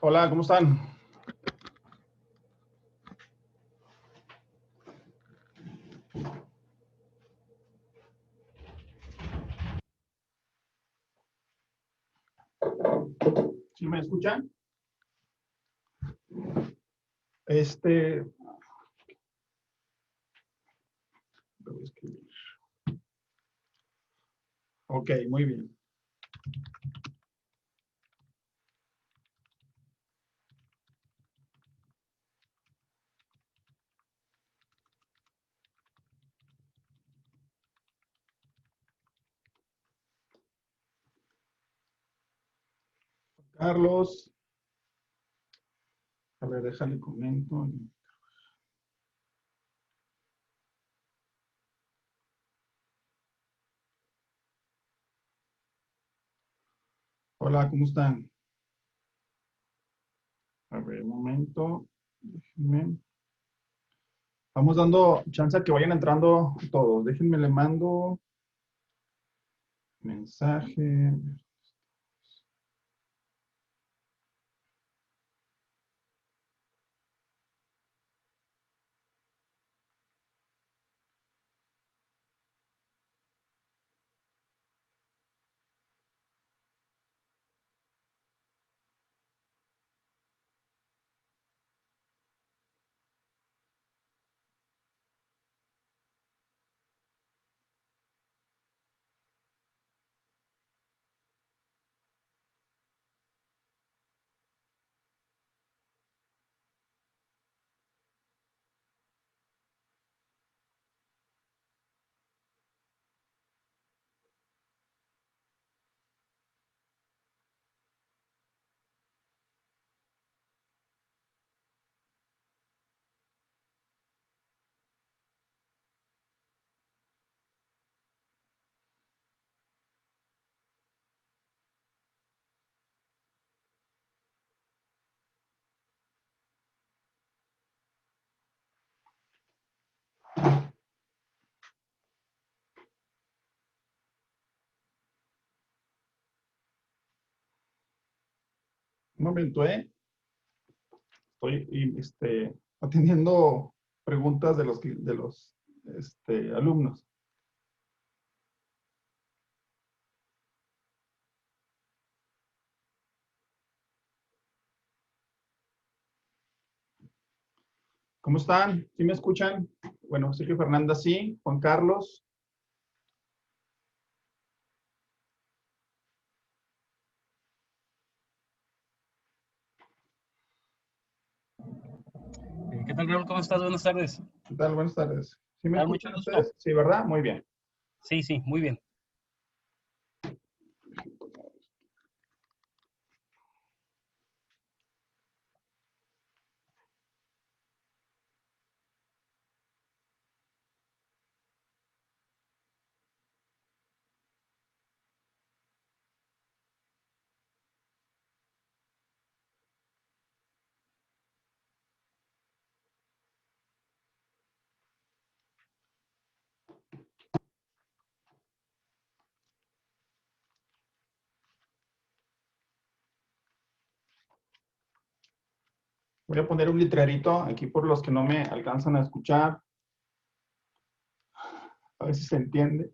Hola, ¿cómo están? ¿Sí me escuchan? Lo voy a escribir. Ok, muy bien. Carlos, a ver, déjale comento. Hola, ¿cómo están? A ver, un momento. Déjenme. Vamos dando chance a que vayan entrando todos. Déjenme, le mando mensaje. Un momento, ¿eh? Estoy atendiendo preguntas de los alumnos. ¿Cómo están? ¿Sí me escuchan? Bueno, Sergio Fernanda, sí. Juan Carlos. ¿Qué tal, Raúl? ¿Cómo estás? Buenas tardes. ¿Qué tal? Buenas tardes. ¿Sí ¿Qué me tal? Mucho escuchan gusto. ustedes? Sí, ¿verdad? Muy bien. Sí, sí, muy bien. Voy a poner un letrerito aquí por los que no me alcanzan a escuchar. A ver si se entiende.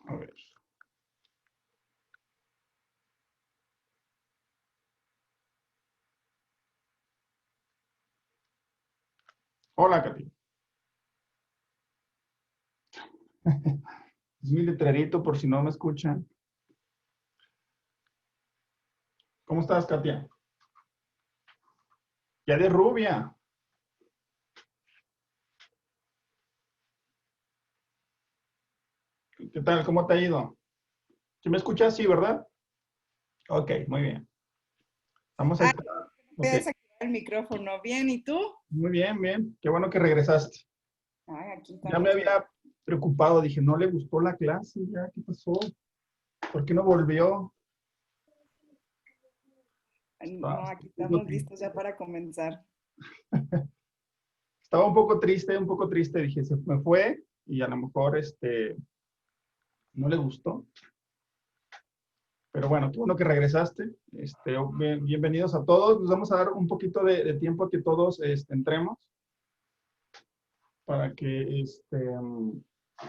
A ver. Hola, Katy. Es mi letrerito por si no me escuchan. ¿Cómo estás, Katia? Ya de rubia. ¿Qué tal? ¿Cómo te ha ido? ¿Sí me escuchas? Sí, ¿verdad? Ok, muy bien. Vamos a Ah, estar. Ok, puedes activar el micrófono. Bien, ¿y tú? muy bien, bien. Qué bueno que regresaste. Ay, aquí Ya me estamos. había preocupado. Dije, no le gustó la clase. Ya, ¿qué pasó? ¿Por qué no volvió? No, aquí Es lo estamos que- listos ya para comenzar. Estaba un poco triste. Dije, se me fue y a lo mejor no le gustó. Pero bueno, qué bueno que regresaste. Bienvenidos a todos. Nos vamos a dar un poquito de tiempo a que todos entremos para que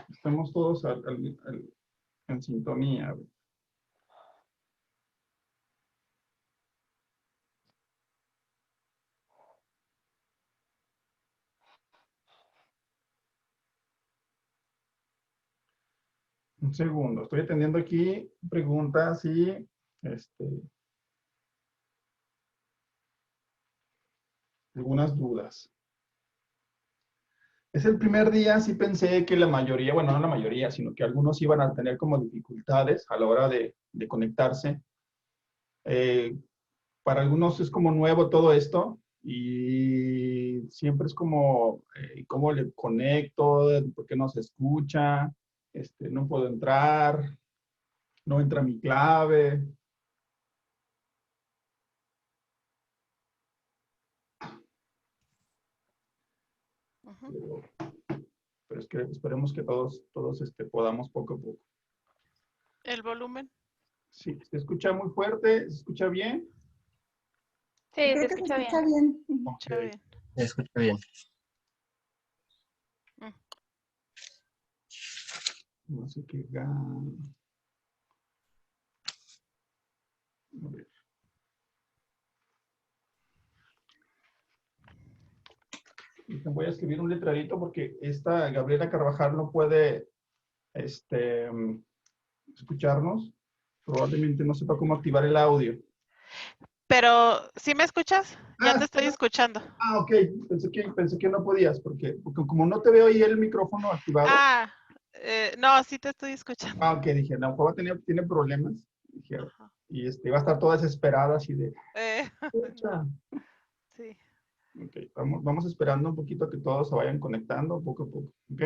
estemos todos en sintonía. Un segundo, estoy atendiendo aquí preguntas y algunas dudas. Es el primer día, sí pensé que la mayoría, bueno, no la mayoría, sino que algunos iban a tener como dificultades a la hora de conectarse. Para algunos es como nuevo todo esto y siempre es como, ¿cómo le conecto? ¿Por qué no se escucha? No puedo entrar, no entra mi clave. Pero es que esperemos que todos podamos poco a poco. ¿El volumen? Sí, ¿se escucha muy fuerte? ¿Se escucha bien? Sí, Creo se que se escucha escucha bien. bien. Ok. Escucha bien. Se escucha bien. No sé qué. A ver. Voy a escribir un letradito porque esta Gabriela Carvajal no puede escucharnos. Probablemente no sepa cómo activar el audio. Pero, ¿sí me escuchas? Ya Ah, te estoy escuchando. ok. Pensé que no podías porque como no te veo ahí el micrófono activado. No, sí te estoy escuchando. Ok, dije, no, Juan tiene problemas. Dije, Ajá. y va a estar toda desesperada así de... No, sí. Ok, vamos esperando un poquito a que todos se vayan conectando poco a poco, ¿ok?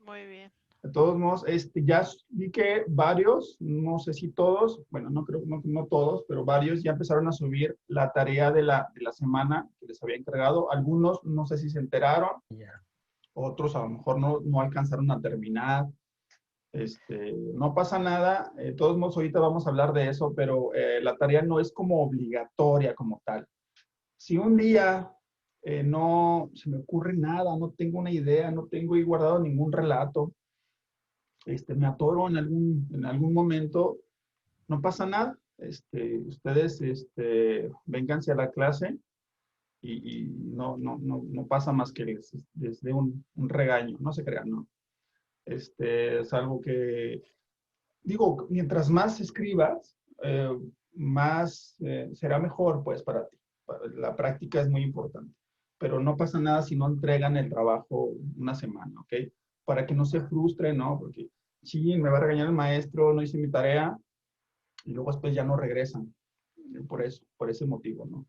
Muy bien. De todos modos, ya vi que varios, no sé si todos, bueno, no creo, no todos, pero varios ya empezaron a subir la tarea de la semana que les había encargado. Algunos no sé si se enteraron, otros a lo mejor no alcanzaron a terminar. No pasa nada, de todos modos ahorita vamos a hablar de eso, pero la tarea no es como obligatoria como tal. Si un día no se me ocurre nada, no tengo una idea, no tengo ahí guardado ningún relato, me atoro en algún momento, no pasa nada. Ustedes vénganse a la clase y no pasa más que les dé un regaño, no se crean, ¿no? Es algo que, digo, mientras más escribas, más será mejor, pues, para ti. La práctica es muy importante. Pero no pasa nada si no entregan el trabajo una semana, ¿ok? Para que no se frustren, ¿no? Porque, sí, me va a regañar el maestro, no hice mi tarea, y luego después ya no regresan. Por eso, por ese motivo, ¿no?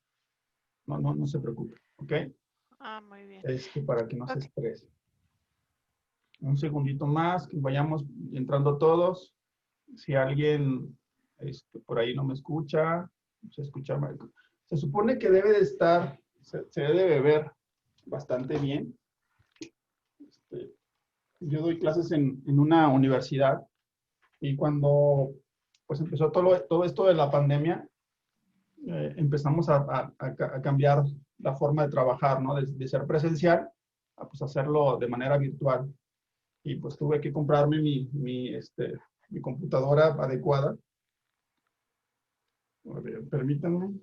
No se preocupe, ¿ok? Muy bien. Para que no se Ok. estrese. Un segundito más, que vayamos entrando todos. Si alguien por ahí no me escucha, se escucha mal. Se supone que debe de estar, se debe de ver bastante bien. Yo doy clases en una universidad y cuando pues empezó todo esto de la pandemia, empezamos a cambiar la forma de trabajar, ¿no? De ser presencial a pues hacerlo de manera virtual. Y pues tuve que comprarme mi computadora adecuada. A ver, permítanme.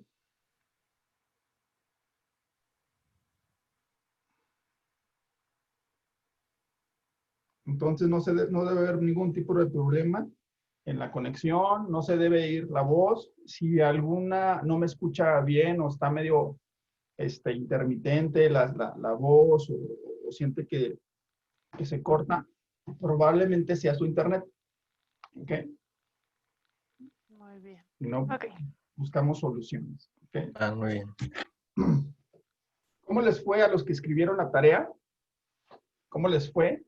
Entonces no debe haber ningún tipo de problema en la conexión, no se debe ir la voz. Si alguna no me escucha bien o está medio intermitente la voz o siente que se corta, probablemente sea su internet. ¿Ok? Muy bien. Si no, Ok. buscamos soluciones. ¿Ok? Muy bien. ¿Cómo les fue a los que escribieron la tarea? ¿Cómo les fue?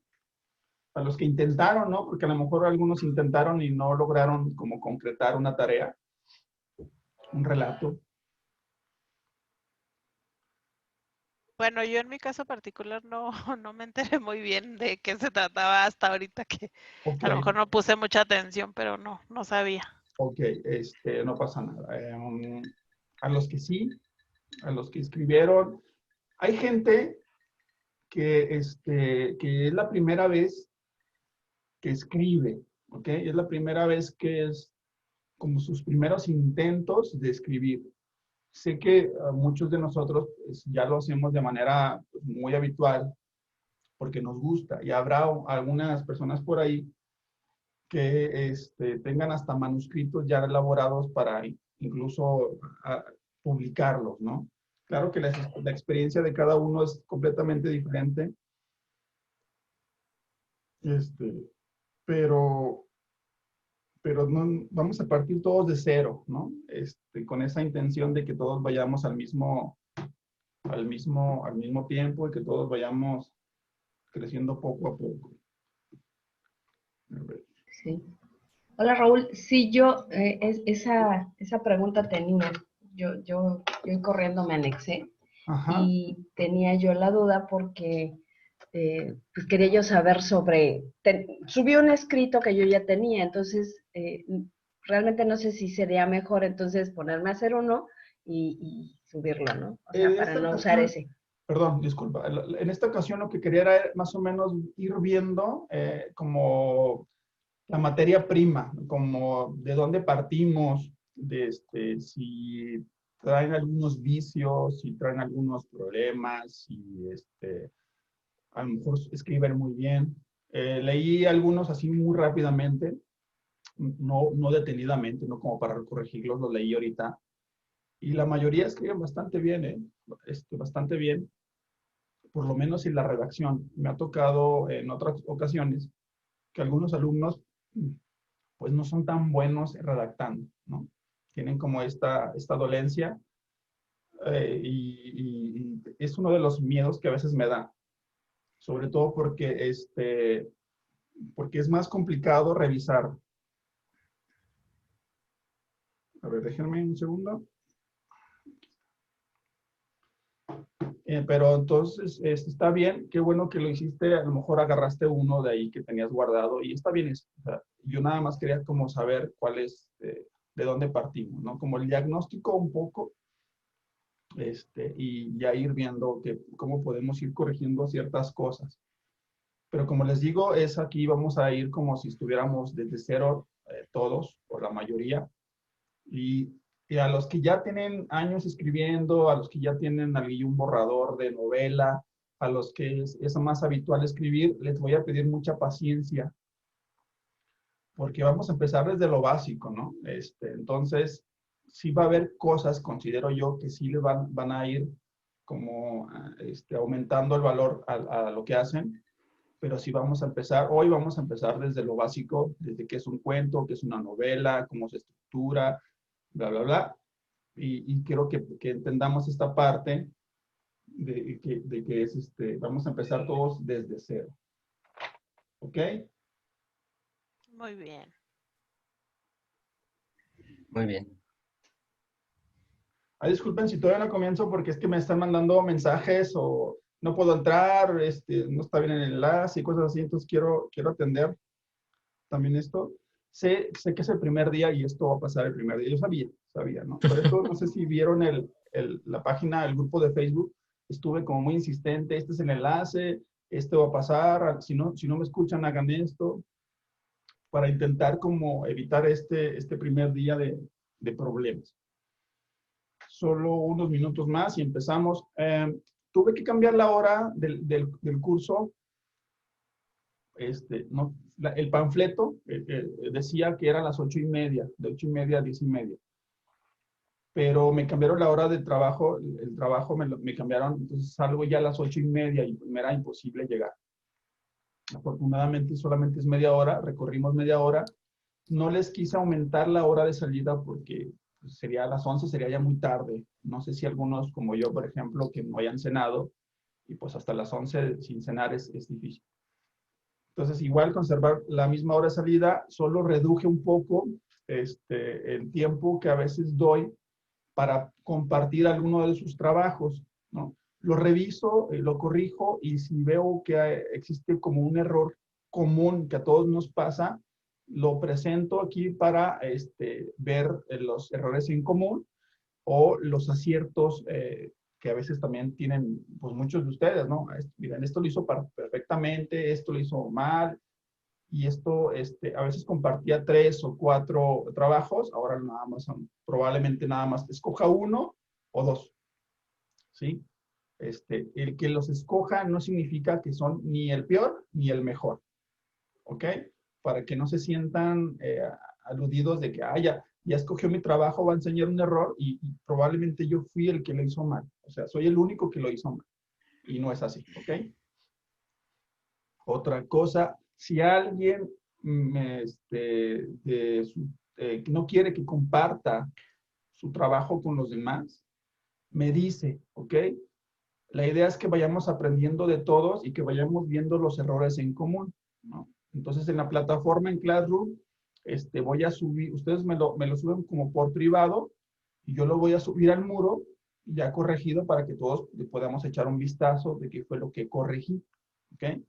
A los que intentaron, ¿no? Porque a lo mejor algunos intentaron y no lograron como concretar una tarea, un relato. Bueno, yo en mi caso particular no me enteré muy bien de qué se trataba hasta ahorita, que Ok. a lo mejor no puse mucha atención, pero no sabía. Ok, no pasa nada. A los que sí, a los que escribieron, hay gente que es la primera vez que escribe, ¿ok? Es la primera vez que es como sus primeros intentos de escribir. Sé que muchos de nosotros pues, ya lo hacemos de manera pues, muy habitual porque nos gusta y habrá algunas personas por ahí que tengan hasta manuscritos ya elaborados para incluso publicarlos, ¿no? Claro que la experiencia de cada uno es completamente diferente, este, pero, pero no, vamos a partir todos de cero, ¿no? Con esa intención de que todos vayamos al mismo tiempo y que todos vayamos creciendo poco a poco. A ver. Sí. Hola Raúl, sí, yo esa pregunta tenía, yo corriendo me anexé Ajá. y tenía yo la duda porque pues quería yo saber subí un escrito que yo ya tenía, entonces realmente no sé si sería mejor entonces ponerme a hacer uno y subirlo, ¿no? O sea, para no usar ese. Perdón, disculpa. En esta ocasión lo que quería era más o menos ir viendo como la materia prima, como de dónde partimos, si traen algunos vicios, si traen algunos problemas, si a lo mejor escriben muy bien. Leí algunos así muy rápidamente, no detenidamente, no como para corregirlos, los leí ahorita. Y la mayoría escriben bastante bien, bastante bien, por lo menos en la redacción. Me ha tocado en otras ocasiones que algunos alumnos pues no son tan buenos redactando, ¿no? Tienen como esta dolencia y es uno de los miedos que a veces me da, sobre todo porque es más complicado revisar. A ver, déjenme un segundo. Pero entonces está bien, qué bueno que lo hiciste, a lo mejor agarraste uno de ahí que tenías guardado y está bien eso. O sea, yo nada más quería como saber cuál es, de dónde partimos, ¿no? Como el diagnóstico un poco, y ya ir viendo cómo podemos ir corrigiendo ciertas cosas. Pero como les digo, es aquí vamos a ir como si estuviéramos desde cero todos, o la mayoría, y a los que ya tienen años escribiendo, a los que ya tienen algún borrador de novela, a los que es más habitual escribir, les voy a pedir mucha paciencia, porque vamos a empezar desde lo básico, ¿no? Entonces, sí va a haber cosas, considero yo, que sí les van a ir como aumentando el valor a lo que hacen, pero sí vamos a empezar, hoy vamos a empezar desde lo básico, desde qué es un cuento, qué es una novela, cómo se estructura, bla, bla, bla. Y quiero que entendamos esta parte de que es vamos a empezar todos desde cero. ¿Ok? Muy bien. Muy bien. Disculpen si todavía no comienzo porque es que me están mandando mensajes o no puedo entrar, no está bien el enlace y cosas así, entonces quiero atender también esto. Sé que es el primer día y esto va a pasar el primer día. Yo sabía, ¿no? Por eso no sé si vieron la página, el grupo de Facebook. Estuve como muy insistente, este es el enlace, va a pasar, si no me escuchan, hagan esto, para intentar como evitar este primer día de problemas. Solo unos minutos más y empezamos. Tuve que cambiar la hora del curso. No, el panfleto decía que eran las 8:30, de 8:30 a 10:30. Pero me cambiaron la hora de trabajo, el trabajo me cambiaron, entonces salgo ya a las 8:30 y me era imposible llegar. Afortunadamente solamente es media hora, recorrimos media hora. No les quise aumentar la hora de salida porque pues, sería a las 11, sería ya muy tarde. No sé si algunos como yo, por ejemplo, que no hayan cenado y pues hasta las 11 sin cenar es difícil. Entonces, igual conservar la misma hora de salida, solo reduje un poco el tiempo que a veces doy para compartir alguno de sus trabajos, ¿no? Lo reviso, lo corrijo y si veo que existe como un error común que a todos nos pasa, lo presento aquí para ver los errores en común o los aciertos que a veces también tienen pues, muchos de ustedes, ¿no? Miren, esto lo hizo perfectamente, esto lo hizo mal, y esto a veces compartía 3 o 4 trabajos, ahora nada más probablemente nada más escoja 1 o 2, ¿sí? El que los escoja no significa que son ni el peor ni el mejor, ¿ok? Para que no se sientan aludidos de que, ya escogió mi trabajo, va a enseñar un error y probablemente yo fui el que lo hizo mal. O sea, soy el único que lo hizo mal. Y no es así, ¿ok? Otra cosa, si alguien no quiere que comparta su trabajo con los demás, me dice, ¿ok? La idea es que vayamos aprendiendo de todos y que vayamos viendo los errores en común, ¿no? Entonces, en la plataforma en Classroom, voy a subir, ustedes me lo suben como por privado y yo lo voy a subir al muro ya corregido para que todos le podamos echar un vistazo de qué fue lo que corregí, ¿ok?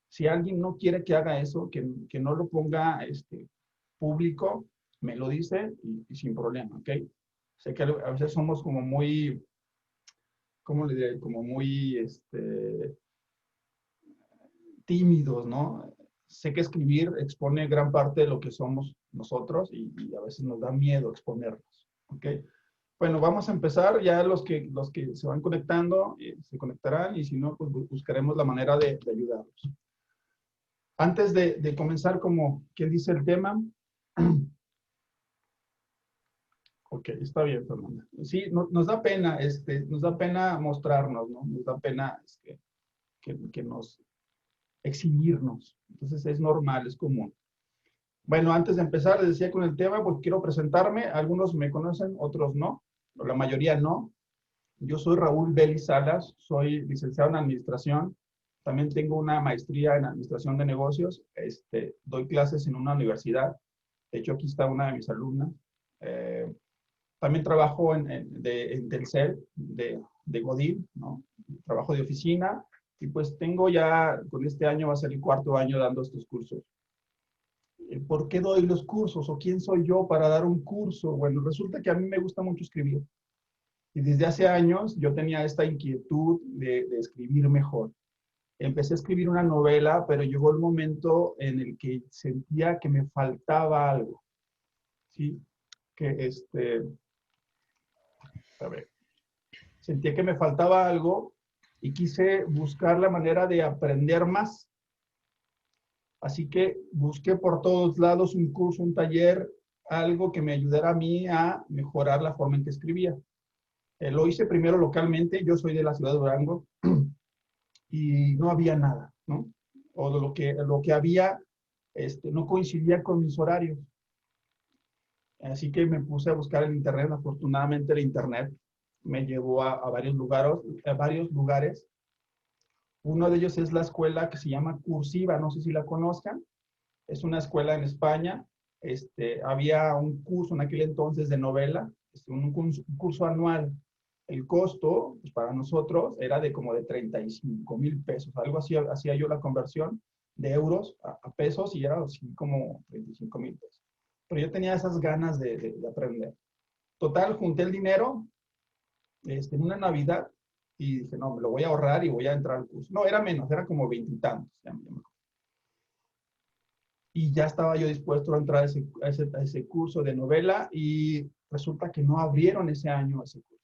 Si alguien no quiere que haga eso, que no lo ponga público, me lo dice y sin problema, ¿ok? Sé que a veces somos como muy, ¿cómo le diré? Como muy tímidos, ¿no? Sé que escribir expone gran parte de lo que somos nosotros y a veces nos da miedo exponernos, ¿ok? Bueno, vamos a empezar. Ya los que se van conectando se conectarán y si no, pues buscaremos la manera de ayudarlos. Antes de comenzar, como quien dice el tema. Ok, está bien, Fernanda. Sí, nos da pena mostrarnos, ¿no? Nos da pena que nos exhibirnos. Entonces es normal, es común. Bueno, antes de empezar, les decía con el tema, pues quiero presentarme. Algunos me conocen, otros no, o la mayoría no. Yo soy Raúl Vélez Salas, soy licenciado en Administración. También tengo una maestría en Administración de Negocios. Doy clases en una universidad. De hecho, aquí está una de mis alumnas. También trabajo en Telcel, de Godín, ¿no? Trabajo de oficina. Y pues tengo ya, con este año va a ser el 4º año dando estos cursos. ¿Por qué doy los cursos? ¿O quién soy yo para dar un curso? Bueno, resulta que a mí me gusta mucho escribir. Y desde hace años yo tenía esta inquietud de escribir mejor. Empecé a escribir una novela, pero llegó el momento en el que sentía que me faltaba algo. ¿Sí? Que a ver, sentía que me faltaba algo y quise buscar la manera de aprender más. Así que busqué por todos lados un curso, un taller, algo que me ayudara a mí a mejorar la forma en que escribía. Lo hice primero localmente, yo soy de la ciudad de Durango, y no había nada, ¿no? O lo que había no coincidía con mis horarios. Así que me puse a buscar en internet. Afortunadamente el internet me llevó a varios lugares. Uno de ellos es la escuela que se llama Cursiva, no sé si la conozcan. Es una escuela en España. Había un curso en aquel entonces de novela, un curso anual. El costo, pues para nosotros, era como de 35,000 pesos. Algo así hacía yo la conversión de euros a pesos y era así como 35,000 pesos. Pero yo tenía esas ganas de aprender. Total, junté el dinero en una Navidad y dije, no, me lo voy a ahorrar y voy a entrar al curso. No, era menos, era como 20 y tantos. Y ya estaba yo dispuesto a entrar a ese curso de novela y resulta que no abrieron ese año ese curso.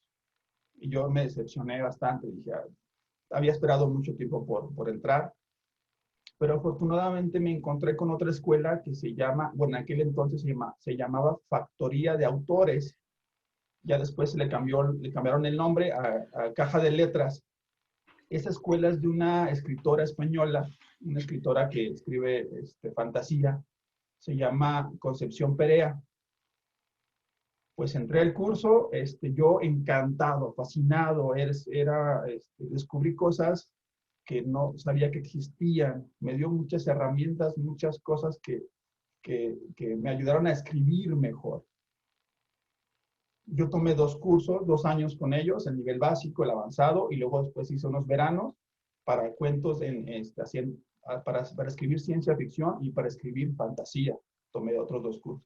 Y yo me decepcioné bastante. Dije, había esperado mucho tiempo por entrar. Pero afortunadamente me encontré con otra escuela que se llama, bueno, en aquel entonces se llamaba Factoría de Autores. Ya después le cambiaron el nombre a Caja de Letras. Esa escuela es de una escritora española, una escritora que escribe fantasía. Se llama Concepción Perea. Pues entré al curso, yo encantado, fascinado, descubrí cosas que no sabía que existían. Me dio muchas herramientas, muchas cosas que me ayudaron a escribir mejor. Yo tomé 2 cursos, 2 años con ellos, el nivel básico, el avanzado, y luego después hice unos veranos para cuentos, para escribir ciencia ficción y para escribir fantasía. tomé otros 2 cursos.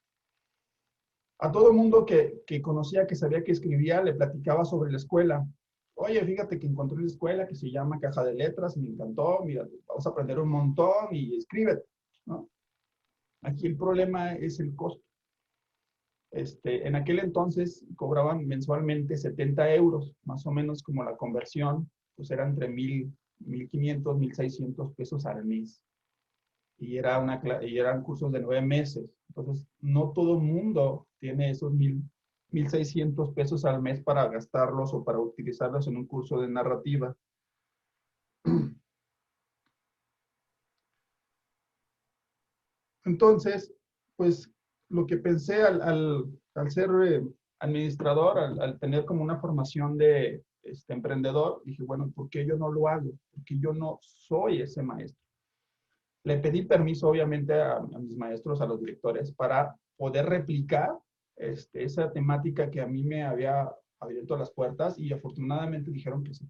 A todo el mundo que conocía, que sabía que escribía, le platicaba sobre la escuela. Oye, fíjate que encontré una escuela que se llama Caja de Letras, me encantó, mira, vamos a aprender un montón y escríbete, ¿no? Aquí el problema es el costo. En aquel entonces cobraban mensualmente 70 euros, más o menos como la conversión, pues era entre 1,500, 1,600 pesos al mes. Y eran cursos de 9 meses. Entonces, no todo el mundo tiene esos 1,600 pesos al mes para gastarlos o para utilizarlos en un curso de narrativa. Entonces, pues lo que pensé al ser administrador, al tener como una formación de emprendedor, dije, bueno, ¿por qué yo no lo hago? Porque yo no soy ese maestro. Le pedí permiso, obviamente, a mis maestros, a los directores, para poder replicar esa temática que a mí me había abierto las puertas y afortunadamente dijeron que sí.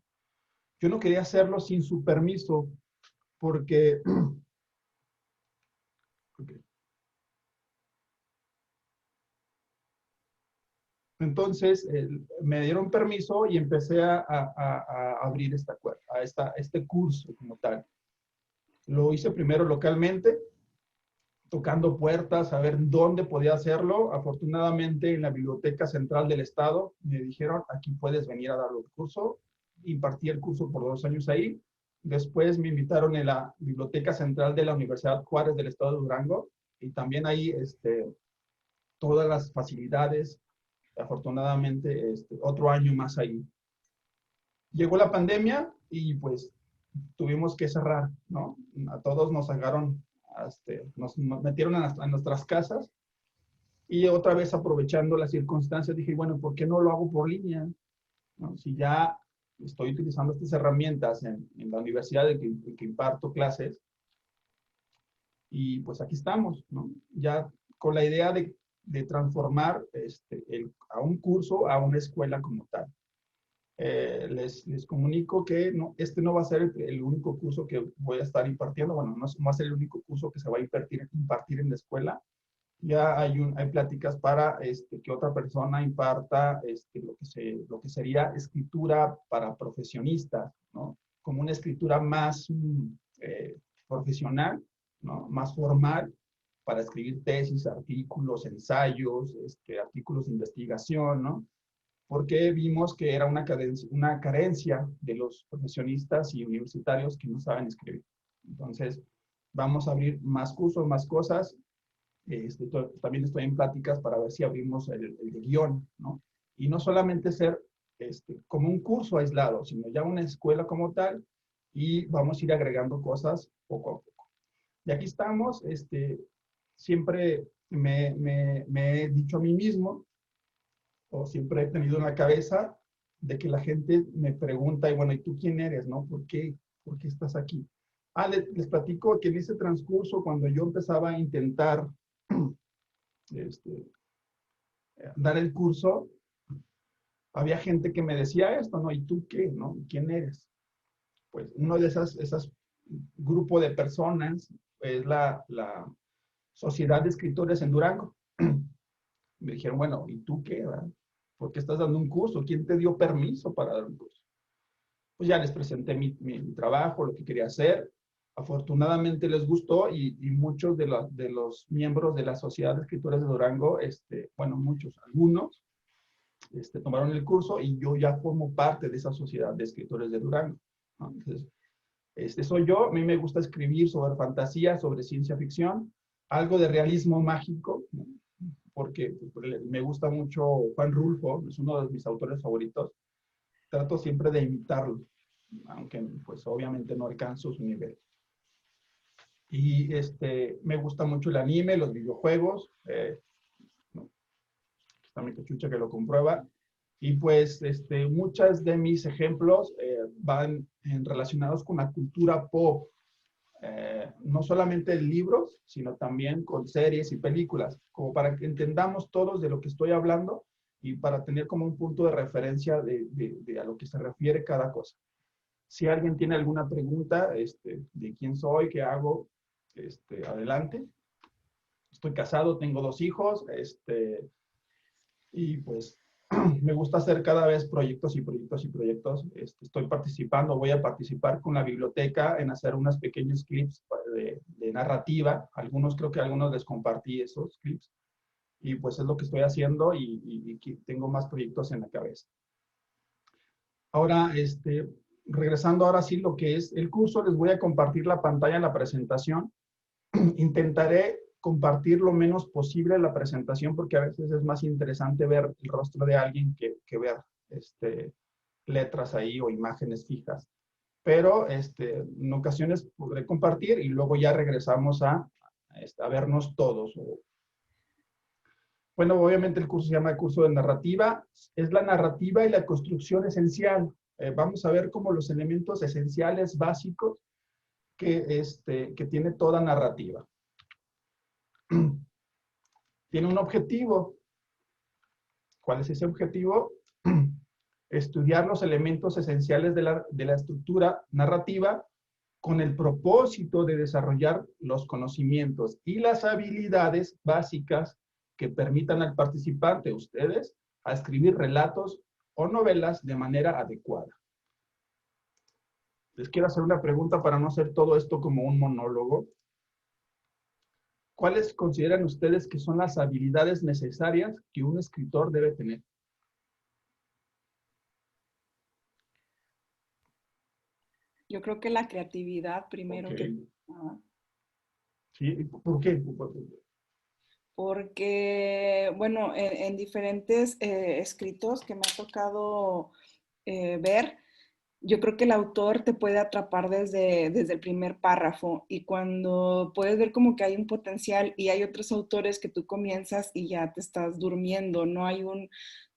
Yo no quería hacerlo sin su permiso porque... Okay. Entonces, me dieron permiso y empecé a abrir este curso como tal. Lo hice primero localmente, tocando puertas, a ver dónde podía hacerlo. Afortunadamente, en la Biblioteca Central del Estado me dijeron, aquí puedes venir a dar el curso. Impartí el curso por 2 años ahí. Después me invitaron en la Biblioteca Central de la Universidad Juárez del Estado de Durango. Y también ahí todas las facilidades. Afortunadamente, otro año más ahí. Llegó la pandemia y pues tuvimos que cerrar, ¿no? A todos nos sacaron, nos metieron a nuestras casas y otra vez aprovechando las circunstancias dije, bueno, ¿por qué no lo hago por línea? ¿No? Si ya estoy utilizando estas herramientas en la universidad en que imparto clases y pues aquí estamos, ¿no? Ya con la idea de transformar a un curso a una escuela como tal. Les comunico que no va a ser el único curso que voy a estar impartiendo. Bueno, no va a ser el único curso que se va a impartir en la escuela. Ya hay pláticas para que otra persona imparta lo que sería escritura para profesionistas, ¿no? Como una escritura más profesional, ¿no? Más formal, para escribir tesis, artículos, ensayos, artículos de investigación, ¿no? Porque vimos que era una carencia de los profesionistas y universitarios que no saben escribir. Entonces, vamos a abrir más cursos, más cosas. También estoy en pláticas para ver si abrimos el de guión, ¿no? Y no solamente ser como un curso aislado, sino ya una escuela como tal, y vamos a ir agregando cosas poco a poco. Y aquí estamos, siempre me he dicho a mí mismo, o siempre he tenido en la cabeza, de que la gente me pregunta, y bueno, ¿y tú quién eres, no? ¿Por qué estás aquí? Les platico que en ese transcurso, cuando yo empezaba a intentar dar el curso, había gente que me decía esto, ¿no? ¿Y tú qué, no? ¿Quién eres? Pues uno de esas grupo de personas es la Sociedad de Escritores en Durango. Me dijeron, bueno, ¿y tú qué, verdad? ¿Por qué estás dando un curso? ¿Quién te dio permiso para dar un curso? Pues ya les presenté mi trabajo, lo que quería hacer. Afortunadamente les gustó y muchos de los miembros de la Sociedad de Escritores de Durango, bueno, algunos, tomaron el curso y yo ya formo parte de esa Sociedad de Escritores de Durango, ¿no? Entonces, soy yo. A mí me gusta escribir sobre fantasía, sobre ciencia ficción, algo de realismo mágico, ¿no? Porque me gusta mucho Juan Rulfo, es uno de mis autores favoritos. Trato siempre de imitarlo, aunque pues obviamente no alcanzo su nivel. Y me gusta mucho el anime, los videojuegos, ¿no? Está mi cachucha que lo comprueba. Y pues muchos de mis ejemplos van relacionados con la cultura pop. No solamente en libros, sino también con series y películas, como para que entendamos todos de lo que estoy hablando y para tener como un punto de referencia de a lo que se refiere cada cosa. Si alguien tiene alguna pregunta de quién soy, qué hago, adelante. estoy casado, tengo 2 hijos, y pues me gusta hacer cada vez proyectos y proyectos y proyectos. Estoy participando, voy a participar con la biblioteca en hacer unos pequeños clips de narrativa. Creo que a algunos les compartí esos clips. Y pues es lo que estoy haciendo y tengo más proyectos en la cabeza. Ahora, regresando ahora sí lo que es el curso, les voy a compartir la pantalla en la presentación. Intentaré compartir lo menos posible la presentación porque a veces es más interesante ver el rostro de alguien que ver letras ahí o imágenes fijas. Pero en ocasiones podré compartir y luego ya regresamos a vernos todos. Bueno, obviamente el curso se llama el curso de narrativa. Es la narrativa y la construcción esencial. Vamos a ver como los elementos esenciales básicos que tiene toda narrativa. Tiene un objetivo. ¿Cuál es ese objetivo? Estudiar los elementos esenciales de la estructura narrativa con el propósito de desarrollar los conocimientos y las habilidades básicas que permitan al participante, ustedes, a escribir relatos o novelas de manera adecuada. Les quiero hacer una pregunta para no hacer todo esto como un monólogo. ¿Cuáles consideran ustedes que son las habilidades necesarias que un escritor debe tener? Yo creo que la creatividad primero que nada. ¿Sí? ¿Por qué? Porque, bueno, en diferentes escritos que me ha tocado ver, yo creo que el autor te puede atrapar desde el primer párrafo y cuando puedes ver como que hay un potencial y hay otros autores que tú comienzas y ya te estás durmiendo, no hay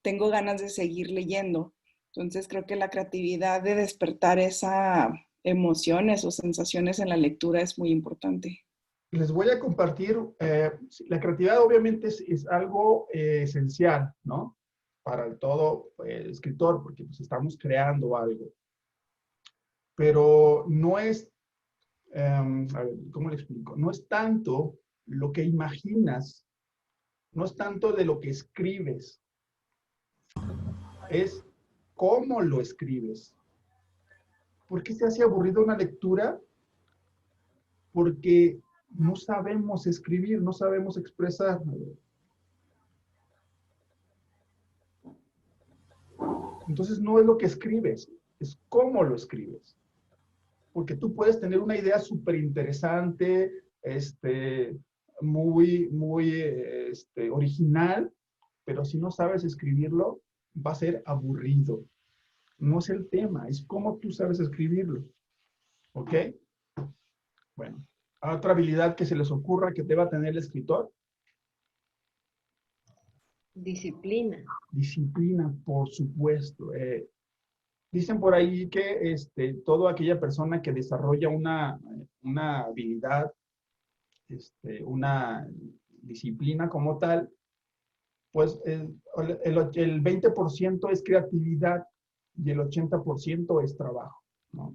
tengo ganas de seguir leyendo. Entonces creo que la creatividad de despertar esas emociones o sensaciones en la lectura es muy importante. Les voy a compartir, la creatividad obviamente es algo esencial, ¿no? Para todo escritor, porque pues estamos creando algo. Pero no es, a ver, ¿cómo le explico? No es tanto lo que imaginas, no es tanto de lo que escribes, es cómo lo escribes. ¿Por qué se hace aburrida una lectura? Porque no sabemos escribir, no sabemos expresar. Entonces no es lo que escribes, es cómo lo escribes. Porque tú puedes tener una idea súper interesante, muy original, pero si no sabes escribirlo, va a ser aburrido. No es el tema, es cómo tú sabes escribirlo. ¿Ok? Bueno, otra habilidad que se les ocurra que deba tener el escritor. Disciplina. Disciplina, por supuesto. Dicen por ahí que toda aquella persona que desarrolla una habilidad, una disciplina como tal, pues el 20% es creatividad y el 80% es trabajo, ¿no?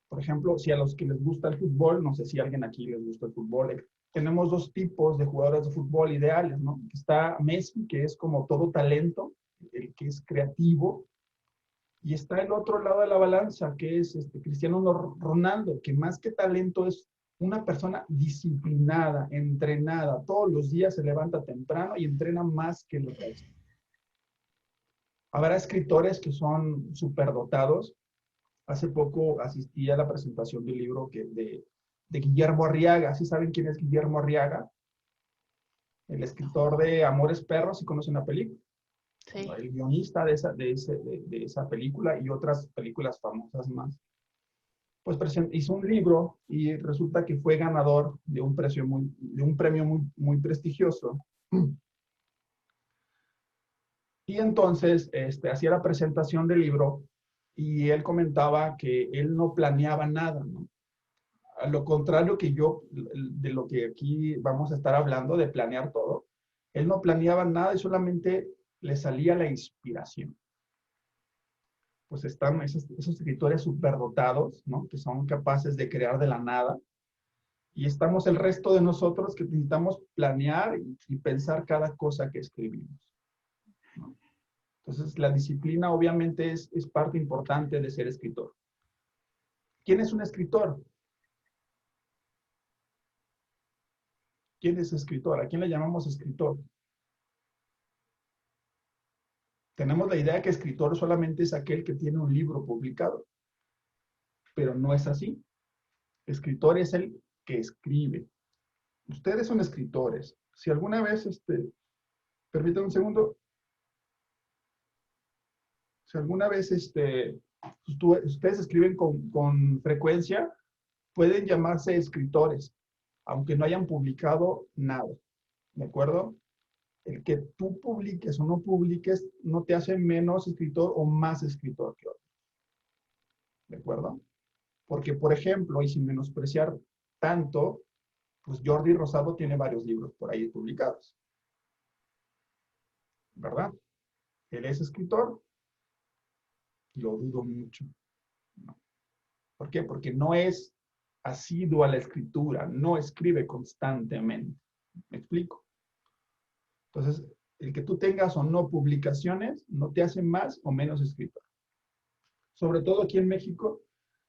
Por ejemplo, si a los que les gusta el fútbol, no sé si a alguien aquí les gusta el fútbol, tenemos 2 tipos de jugadores de fútbol ideales, ¿no? Está Messi, que es como todo talento, el que es creativo, y está el otro lado de la balanza, que es Cristiano Ronaldo, que más que talento es una persona disciplinada, entrenada. Todos los días se levanta temprano y entrena más que los demás. Habrá escritores que son superdotados. Hace poco asistí a la presentación del libro de Guillermo Arriaga. ¿Sí saben quién es Guillermo Arriaga? El escritor de Amores Perros, ¿sí conocen la película? Sí. El guionista de esa película y otras películas famosas más. Pues hizo un libro y resulta que fue ganador de un premio muy prestigioso. Y entonces hacía la presentación del libro y él comentaba que él no planeaba nada, ¿no? A lo contrario de lo que aquí vamos a estar hablando, de planear todo, él no planeaba nada y solamente le salía la inspiración. Pues están esos escritores superdotados, ¿no? Que son capaces de crear de la nada. Y estamos el resto de nosotros que necesitamos planear y pensar cada cosa que escribimos, ¿no? Entonces, la disciplina obviamente es parte importante de ser escritor. ¿Quién es un escritor? ¿Quién es escritor? ¿A quién le llamamos escritor? Tenemos la idea que escritor solamente es aquel que tiene un libro publicado, pero no es así. Escritor es el que escribe. Ustedes son escritores. Si alguna vez, permítanme un segundo. Si alguna vez, ustedes escriben con frecuencia, pueden llamarse escritores, aunque no hayan publicado nada. ¿De acuerdo? El que tú publiques o no publiques no te hace menos escritor o más escritor que otro. ¿De acuerdo? Porque, por ejemplo, y sin menospreciar tanto, pues Jordi Rosado tiene varios libros por ahí publicados. ¿Verdad? Él es escritor. Lo dudo mucho. ¿No? ¿Por qué? Porque no es asiduo a la escritura, no escribe constantemente. ¿Me explico? Entonces, el que tú tengas o no publicaciones no te hace más o menos escritor. Sobre todo aquí en México,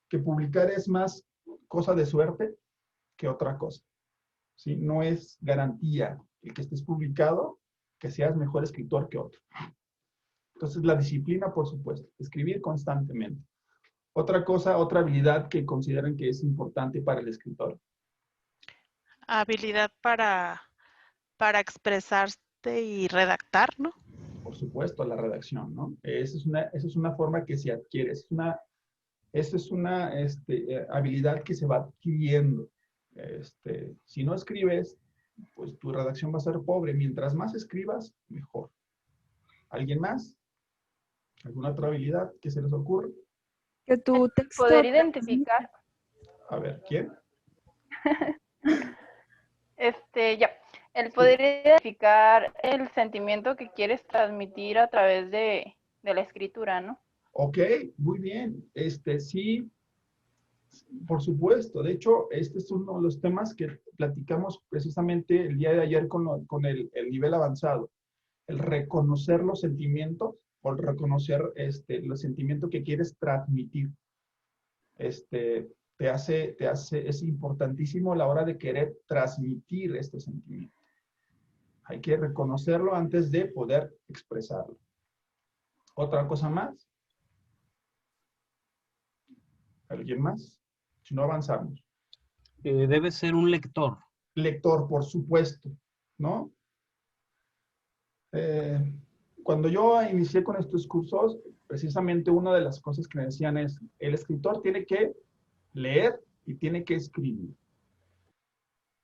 que publicar es más cosa de suerte que otra cosa. ¿Sí? No es garantía el que estés publicado que seas mejor escritor que otro. Entonces, la disciplina, por supuesto, escribir constantemente. Otra cosa, otra habilidad que consideran que es importante para el escritor. Habilidad para expresarte y redactar, ¿no? Por supuesto, la redacción, ¿no? Esa es una forma que se adquiere, esa es una habilidad que se va adquiriendo. Si no escribes, pues tu redacción va a ser pobre. Mientras más escribas, mejor. ¿Alguien más? ¿Alguna otra habilidad que se les ocurre? Que tu texto... Poder identificar. A ver, ¿quién? Ya. El poder identificar el sentimiento que quieres transmitir a través de la escritura, ¿no? Ok, muy bien. Sí, por supuesto. De hecho, este es uno de los temas que platicamos precisamente el día de ayer con el nivel avanzado. El reconocer los sentimientos o el reconocer los sentimientos que quieres transmitir. Es importantísimo a la hora de querer transmitir este sentimiento. Hay que reconocerlo antes de poder expresarlo. ¿Otra cosa más? ¿Alguien más? Si no, avanzamos. Debe ser un lector. Lector, por supuesto, ¿no? Cuando yo inicié con estos cursos, precisamente una de las cosas que me decían es, el escritor tiene que leer y tiene que escribir.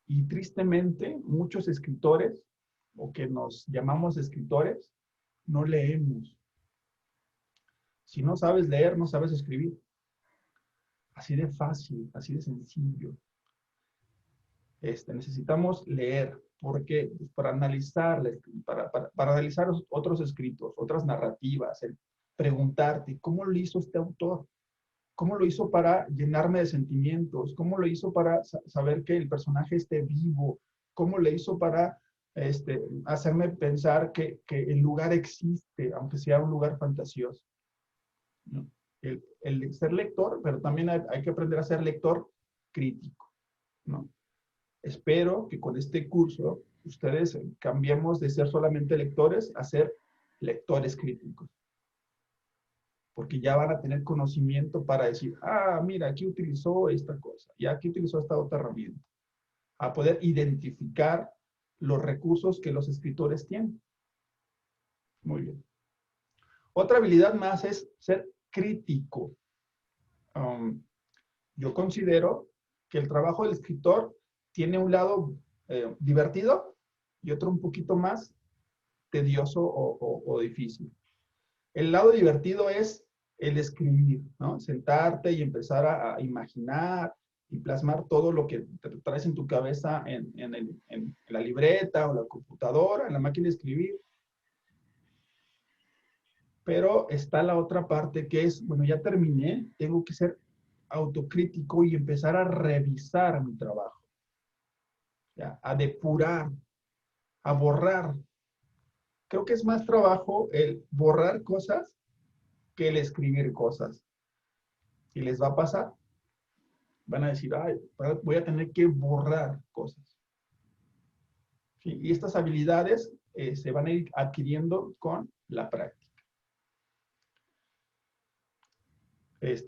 Y tristemente, muchos escritores, o que nos llamamos escritores, no leemos. Si no sabes leer, no sabes escribir. Así de fácil, así de sencillo. Necesitamos leer, porque pues, para analizar otros escritos, otras narrativas, preguntarte, ¿cómo lo hizo este autor? ¿Cómo lo hizo para llenarme de sentimientos? ¿Cómo lo hizo para saber que el personaje esté vivo? ¿Cómo le hizo para hacerme pensar que el lugar existe, aunque sea un lugar fantasioso? ¿No? El ser lector, pero también hay que aprender a ser lector crítico, ¿no? Espero que con este curso ustedes cambiemos de ser solamente lectores a ser lectores críticos. Porque ya van a tener conocimiento para decir, ah, mira, aquí utilizó esta cosa, y aquí utilizó esta otra herramienta. A poder identificar los recursos que los escritores tienen. Muy bien. Otra habilidad más es ser crítico. Yo considero que el trabajo del escritor tiene un lado divertido y otro un poquito más tedioso o difícil. El lado divertido es el escribir, ¿no? Sentarte y empezar a imaginar y plasmar todo lo que te traes en tu cabeza en la libreta o la computadora, en la máquina de escribir. Pero está la otra parte que es, bueno, ya terminé, tengo que ser autocrítico y empezar a revisar mi trabajo. ¿ya? A depurar, a borrar. Creo que es más trabajo el borrar cosas que el escribir cosas. Y les va a pasar. Van a decir, ay, voy a tener que borrar cosas. ¿Sí? Y estas habilidades se van a ir adquiriendo con la práctica.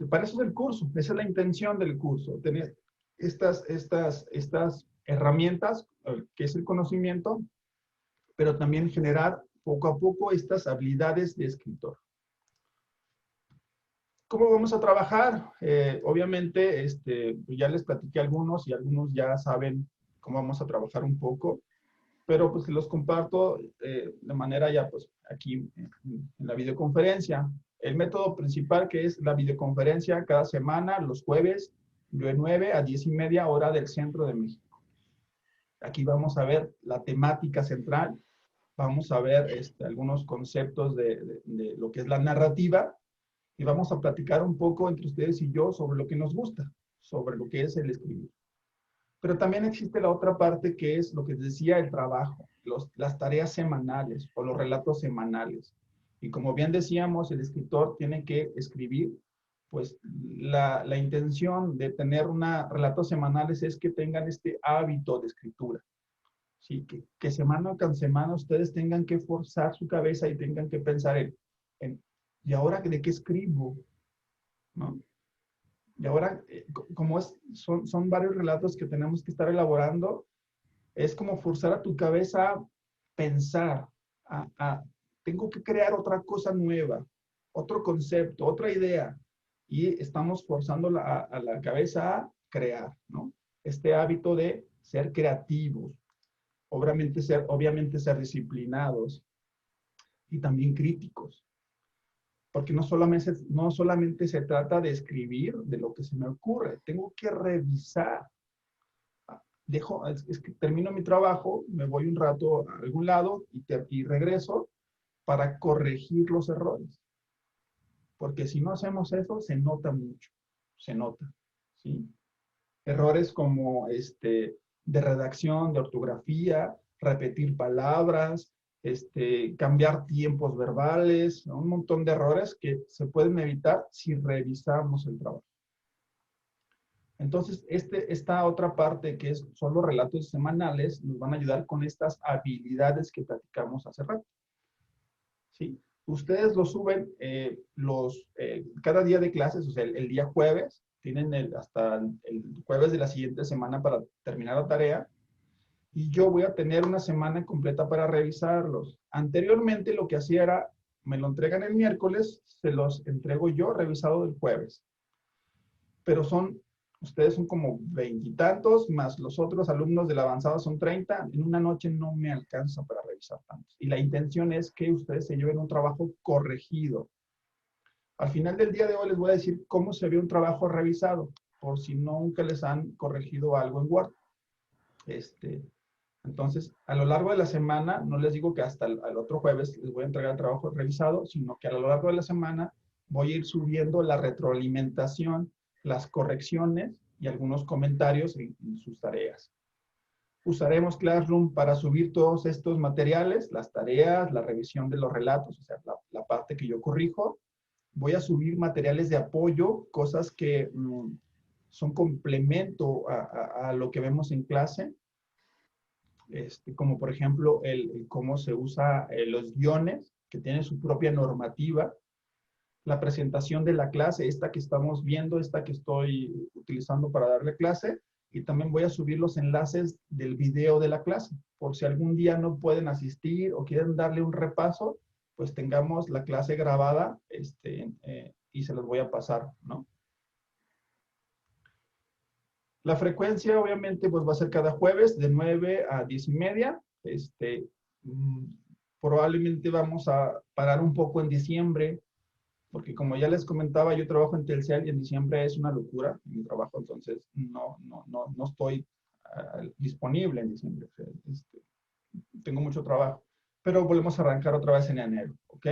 Para eso es el curso, esa es la intención del curso, tener estas herramientas, que es el conocimiento, pero también generar poco a poco estas habilidades de escritor. ¿Cómo vamos a trabajar? Obviamente, ya les platiqué algunos y algunos ya saben cómo vamos a trabajar un poco, pero pues los comparto de manera ya pues aquí en la videoconferencia. El método principal, que es la videoconferencia cada semana, los jueves, de 9 a 10:30 hora del centro de México. Aquí vamos a ver la temática central, vamos a ver algunos conceptos de lo que es la narrativa y vamos a platicar un poco entre ustedes y yo sobre lo que nos gusta, sobre lo que es el escribir. Pero también existe la otra parte que es lo que decía el trabajo, las tareas semanales o los relatos semanales. Y como bien decíamos, el escritor tiene que escribir, pues la intención de tener relatos semanales es que tengan este hábito de escritura. ¿Sí? Que semana con semana ustedes tengan que forzar su cabeza y tengan que pensar ¿y ahora de qué escribo? ¿No? Y ahora, como son varios relatos que tenemos que estar elaborando, es como forzar a tu cabeza a pensar, tengo que crear otra cosa nueva, otro concepto, otra idea. Y estamos forzando a la cabeza a crear, ¿no? Este hábito de ser creativos, obviamente ser disciplinados y también críticos. Porque no solamente se trata de escribir de lo que se me ocurre, tengo que revisar. Es que termino mi trabajo, me voy un rato a algún lado y regreso para corregir los errores. Porque si no hacemos eso, se nota mucho, se nota, ¿sí? Errores como de redacción, de ortografía, repetir palabras, cambiar tiempos verbales, ¿no? Un montón de errores que se pueden evitar si revisamos el trabajo. Entonces, esta otra parte que son los relatos semanales nos van a ayudar con estas habilidades que platicamos hace rato. ¿Sí? Ustedes lo suben cada día de clases, o sea, el día jueves, tienen hasta el jueves de la siguiente semana para terminar la tarea, y yo voy a tener una semana completa para revisarlos. Anteriormente lo que hacía era, me lo entregan el miércoles, se los entrego yo revisado el jueves. Pero ustedes son como 20 y tantos, más los otros alumnos del avanzado son 30. En una noche no me alcanza para revisar tantos. Y la intención es que ustedes se lleven un trabajo corregido. Al final del día de hoy les voy a decir cómo se ve un trabajo revisado, por si nunca les han corregido algo en Word. Entonces, a lo largo de la semana, no les digo que hasta el otro jueves les voy a entregar el trabajo revisado, sino que a lo largo de la semana voy a ir subiendo la retroalimentación, las correcciones y algunos comentarios en sus tareas. Usaremos Classroom para subir todos estos materiales, las tareas, la revisión de los relatos, o sea, la parte que yo corrijo. Voy a subir materiales de apoyo, cosas que son complemento a lo que vemos en clase. Como por ejemplo cómo se usa los guiones, que tienen su propia normativa, la presentación de la clase, esta que estamos viendo, esta que estoy utilizando para darle clase, y también voy a subir los enlaces del video de la clase, por si algún día no pueden asistir o quieren darle un repaso, pues tengamos la clase grabada y se los voy a pasar, ¿no? La frecuencia, obviamente, pues va a ser cada jueves de 9 a 10:30. Probablemente vamos a parar un poco en diciembre, porque como ya les comentaba, yo trabajo en Telcel y en diciembre es una locura mi trabajo, entonces no estoy disponible en diciembre. O sea, tengo mucho trabajo, pero volvemos a arrancar otra vez en enero, ¿ok?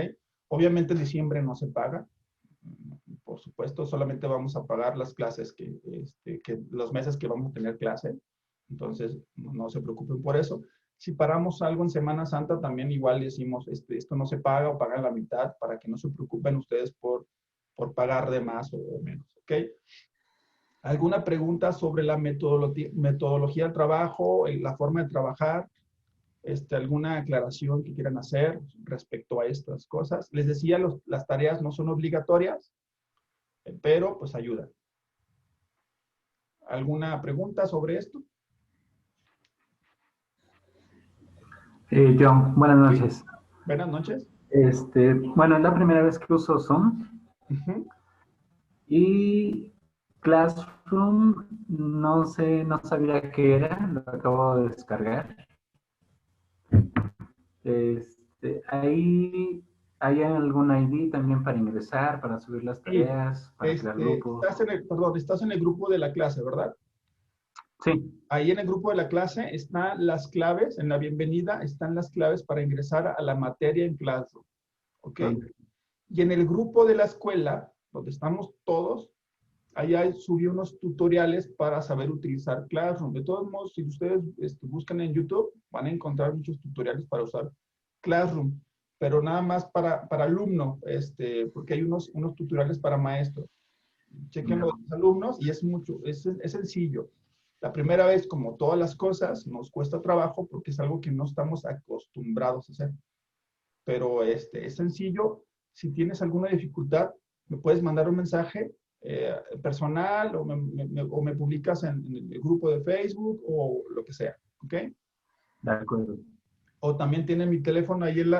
Obviamente en diciembre no se paga. Por supuesto, solamente vamos a pagar las clases que los meses que vamos a tener clase. Entonces, no se preocupen por eso. Si paramos algo en Semana Santa, también igual decimos, esto no se paga o pagan la mitad para que no se preocupen ustedes por pagar de más o menos, ¿ok? ¿Alguna pregunta sobre la metodología del trabajo, la forma de trabajar? ¿Alguna aclaración que quieran hacer respecto a estas cosas? Les decía, las tareas no son obligatorias, pero pues ayudan. ¿Alguna pregunta sobre esto? John, buenas noches. Buenas noches. Bueno, es la primera vez que uso Zoom Ujú. y Classroom, no sé, no sabía qué era, lo acabo de descargar. Ahí hay algún ID también para ingresar, para subir las tareas, para crear grupos. Estás en el grupo de la clase, ¿verdad? Sí, Ahí en el grupo de la clase están las claves, en la bienvenida están las claves para ingresar a la materia en Classroom, ¿ok? Y en el grupo de la escuela, donde estamos todos, allá subí unos tutoriales para saber utilizar Classroom. De todos modos, si ustedes buscan en YouTube, van a encontrar muchos tutoriales para usar Classroom, pero nada más para alumno, porque hay unos tutoriales para maestros. Chequen los alumnos y es sencillo. La primera vez, como todas las cosas, nos cuesta trabajo porque es algo que no estamos acostumbrados a hacer. Pero es sencillo. Si tienes alguna dificultad, me puedes mandar un mensaje personal o me publicas en el grupo de Facebook o lo que sea. ¿Ok? de acuerdo. O también tiene mi teléfono ahí en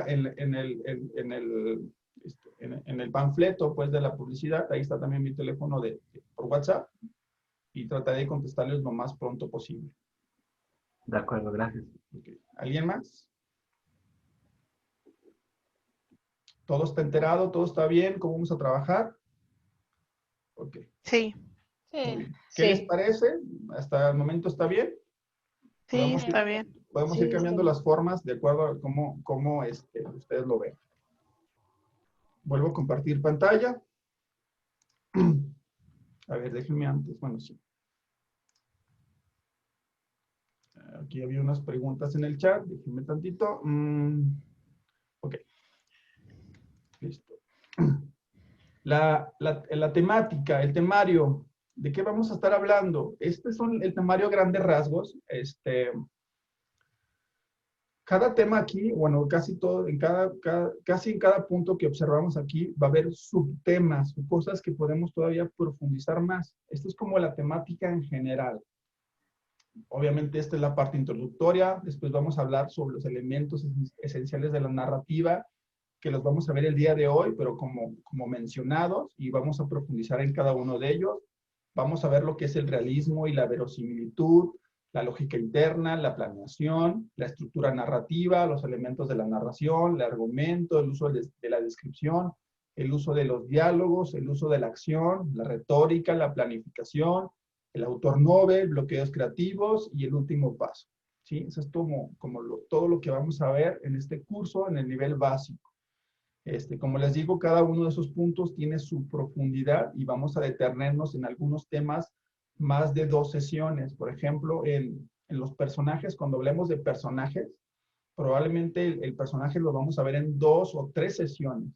el panfleto pues, de la publicidad. Ahí está también mi teléfono por WhatsApp. Y trataré de contestarles lo más pronto posible. De acuerdo, gracias. Okay. ¿Alguien más? ¿Todo está enterado? ¿Todo está bien? ¿Cómo vamos a trabajar? Ok. Sí, Muy Sí. bien. ¿Qué les parece? ¿Hasta el momento está bien? sí, Podemos está bien. Podemos Sí, ir cambiando está las formas de acuerdo a cómo ustedes lo ven. Vuelvo a compartir pantalla. A ver, déjenme antes. Bueno, sí. Aquí había unas preguntas en el chat. Déjenme tantito. Ok. Listo. La temática, el temario, ¿de qué vamos a estar hablando? Este es el temario a grandes rasgos. Cada tema aquí, bueno, casi todo, casi en cada punto que observamos aquí, va a haber subtemas o cosas que podemos todavía profundizar más. Esto es como la temática en general. Obviamente esta es la parte introductoria, después vamos a hablar sobre los elementos esenciales de la narrativa, que los vamos a ver el día de hoy, pero como mencionados, y vamos a profundizar en cada uno de ellos. Vamos a ver lo que es el realismo y la verosimilitud, la lógica interna, la planeación, la estructura narrativa, los elementos de la narración, el argumento, el uso de la descripción, el uso de los diálogos, el uso de la acción, la retórica, la planificación, el autor novel, bloqueos creativos y el último paso. ¿Sí? Eso es todo lo que vamos a ver en este curso en el nivel básico. Como les digo, cada uno de esos puntos tiene su profundidad y vamos a detenernos en algunos temas más de 2 sesiones. Por ejemplo, en los personajes, cuando hablemos de personajes, probablemente el personaje lo vamos a ver en 2 o 3 sesiones,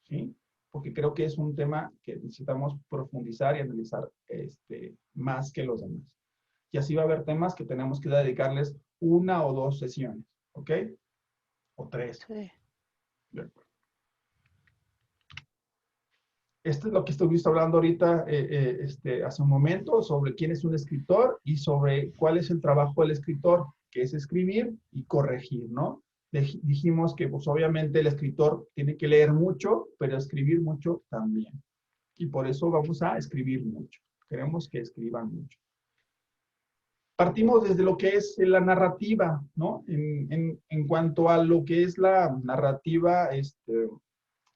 ¿sí? Porque creo que es un tema que necesitamos profundizar y analizar más que los demás. Y así va a haber temas que tenemos que dedicarles 1 o 2 sesiones, ¿ok? O 3. Sí. De acuerdo. Esto es lo que estuviste hablando ahorita hace un momento, sobre quién es un escritor y sobre cuál es el trabajo del escritor, que es escribir y corregir, ¿no? Dijimos que pues obviamente el escritor tiene que leer mucho, pero escribir mucho también. Y por eso vamos a escribir mucho. Queremos que escriban mucho. Partimos desde lo que es la narrativa, ¿no? En cuanto a lo que es la narrativa,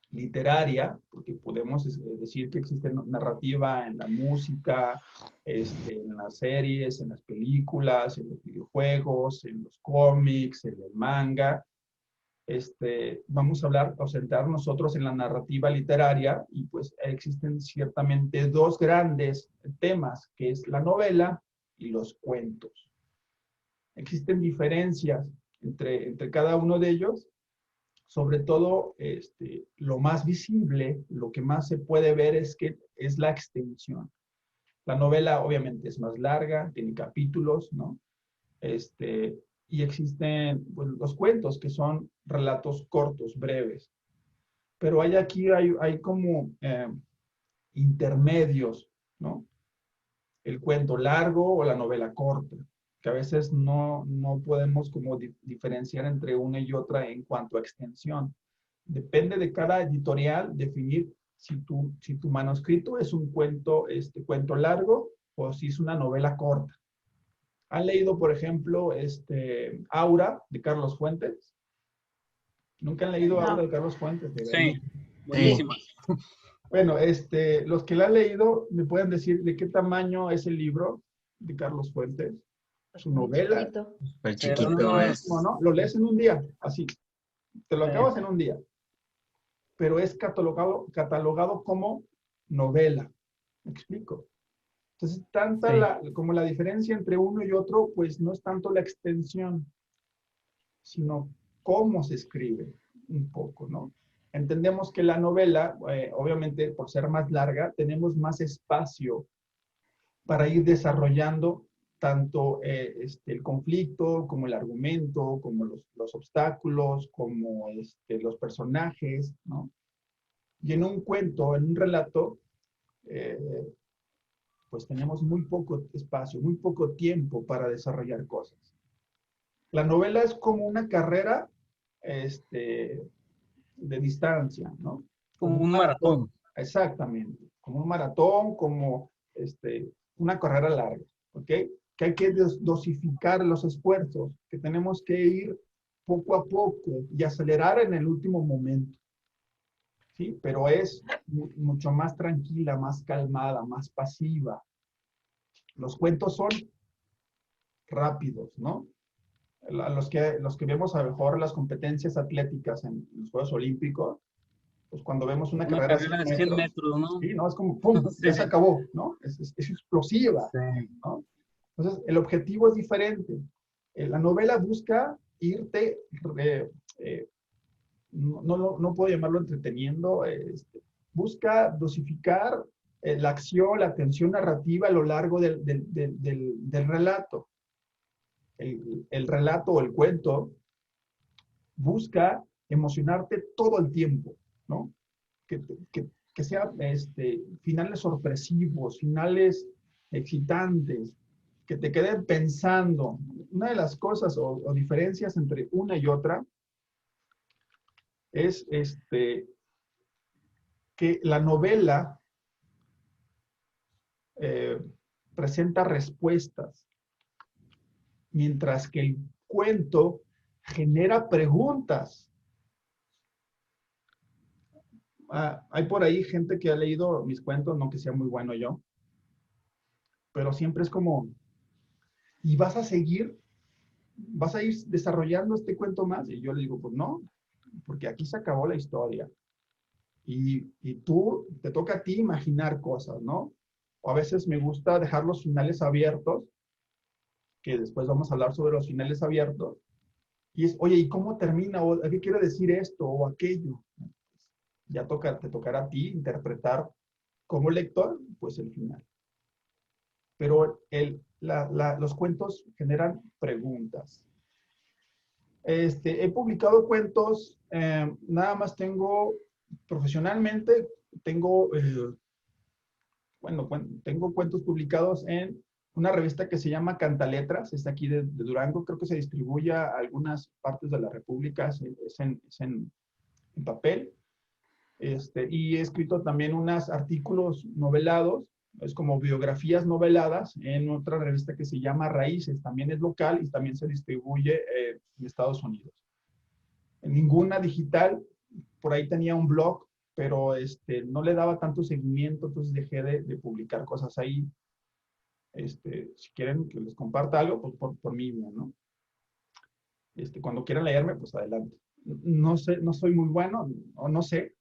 literaria, porque podemos decir que existe narrativa en la música, en las series, en las películas, en los videojuegos, en los cómics, en el manga. Vamos a hablar o centrar nosotros en la narrativa literaria y pues existen ciertamente 2 grandes temas, que es la novela y los cuentos. existen diferencias entre cada uno de ellos. Sobre todo, lo más visible, lo que más se puede ver es la extensión. La novela obviamente es más larga, tiene capítulos, ¿no? Y existen pues, los cuentos, que son relatos cortos, breves. Pero hay como intermedios, ¿no? El cuento largo o la novela corta, que a veces no podemos como diferenciar entre una y otra en cuanto a extensión. Depende de cada editorial definir si tu manuscrito es un cuento, cuento largo o si es una novela corta. ¿Han leído, por ejemplo, Aura de Carlos Fuentes? ¿Nunca han leído Aura de Carlos Fuentes? Sí, buenísima. Bueno, los que la han leído, ¿me pueden decir de qué tamaño es el libro de Carlos Fuentes? Su novela. Chiquito. Súper chiquito. No es- ¿No? Lo lees en un día, así. Te lo acabas en un día. Pero es catalogado como novela. ¿Me explico? Entonces, como la diferencia entre uno y otro, pues no es tanto la extensión, sino cómo se escribe un poco, ¿no? Entendemos que la novela, obviamente, por ser más larga, tenemos más espacio para ir desarrollando tanto el conflicto, como el argumento, como los obstáculos, como los personajes, ¿no? Y en un cuento, en un relato, pues tenemos muy poco espacio, muy poco tiempo para desarrollar cosas. La novela es como una carrera de distancia, ¿no? Como un maratón. Exactamente, como un maratón, como una carrera larga, ¿ok? Que hay que dosificar los esfuerzos, que tenemos que ir poco a poco y acelerar en el último momento, ¿sí? Pero es mucho más tranquila, más calmada, más pasiva. Los cuentos son rápidos, ¿no? Los que vemos a lo mejor las competencias atléticas en los Juegos Olímpicos, pues cuando vemos una carrera de 100 metros, ¿no? sí, ¿no? Es como, ¡pum!, ya se acabó, ¿no? Es explosiva, Sí. ¿no? Entonces, el objetivo es diferente. La novela busca irte, no puedo llamarlo entreteniendo, busca dosificar la acción, la tensión narrativa a lo largo del relato. El relato o el cuento busca emocionarte todo el tiempo, ¿no? Que sea finales sorpresivos, finales excitantes, que te queden pensando. Una de las cosas o diferencias entre una y otra es que la novela presenta respuestas, mientras que el cuento genera preguntas. Hay por ahí gente que ha leído mis cuentos, no que sea muy bueno yo, pero siempre es como, ¿y vas a ir desarrollando este cuento más? Y yo le digo, pues no, porque aquí se acabó la historia. Y te toca a ti imaginar cosas, ¿no? O a veces me gusta dejar los finales abiertos, que después vamos a hablar sobre los finales abiertos, y es, oye, ¿y cómo termina? ¿O qué quiere decir esto o aquello? Ya te tocará a ti interpretar como lector, pues el final. Pero los cuentos generan preguntas. He publicado cuentos, nada más profesionalmente, tengo cuentos publicados en una revista que se llama Cantaletras, es de aquí de Durango, creo que se distribuye a algunas partes de la República, es en papel. Y he escrito también unos artículos novelados, es como biografías noveladas, en otra revista que se llama Raíces, también es local y también se distribuye en Estados Unidos. En ninguna digital, por ahí tenía un blog, pero no le daba tanto seguimiento, entonces dejé de publicar cosas ahí. Si quieren que les comparta algo, pues por mí, ¿no? Cuando quieran leerme, pues adelante. No sé, no soy muy bueno, o no sé,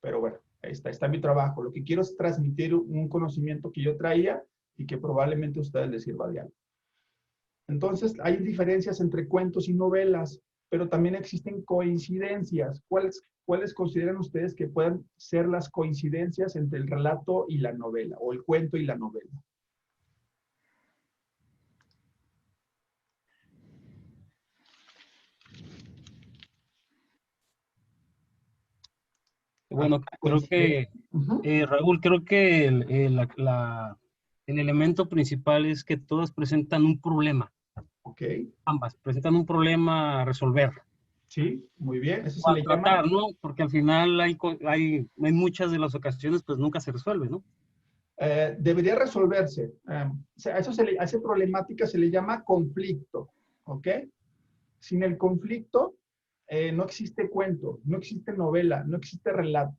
pero bueno, ahí está mi trabajo. Lo que quiero es transmitir un conocimiento que yo traía y que probablemente a ustedes les sirva de algo. Entonces, hay diferencias entre cuentos y novelas, pero también existen coincidencias. ¿Cuáles consideran ustedes que puedan ser las coincidencias entre el relato y la novela, o el cuento y la novela? Bueno, creo que, Ujú. Raúl, creo que el elemento principal es que todas presentan un problema. Ok, Ambas presentan un problema a resolver sí, muy bien. Eso o se a le llama, tratar, ¿no? Porque al final en muchas de las ocasiones, pues nunca se resuelve, ¿no? debería resolverse. O sea, a esa problemática se le llama conflicto, ¿ok? Sin el conflicto, no existe cuento, no existe novela, no existe relato.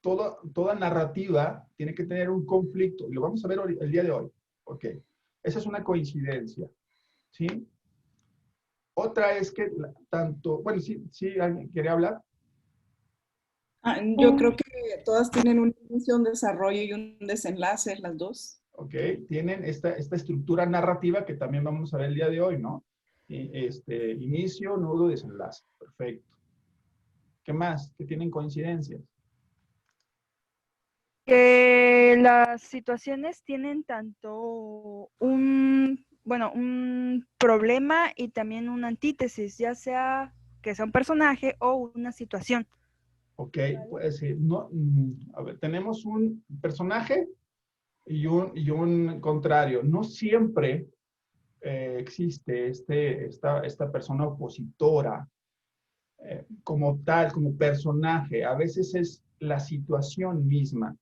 Toda narrativa tiene que tener un conflicto, y lo vamos a ver el día de hoy, ¿ok? Esa es una coincidencia, ¿sí? Otra es que tanto, bueno, sí, ¿alguien quiere hablar? Yo creo que todas tienen un inicio, un desarrollo y un desenlace, las dos. ¿Ok? Tienen esta estructura narrativa que también vamos a ver el día de hoy, ¿no? Inicio, nudo, desenlace. Perfecto. ¿Qué más? ¿Qué tienen coincidencias? Que las situaciones tienen tanto un problema y también una antítesis, ya sea que sea un personaje o una situación. Ok, pues no, a ver, tenemos un personaje y un contrario. No siempre existe esta persona opositora como tal, como personaje. A veces es la situación misma.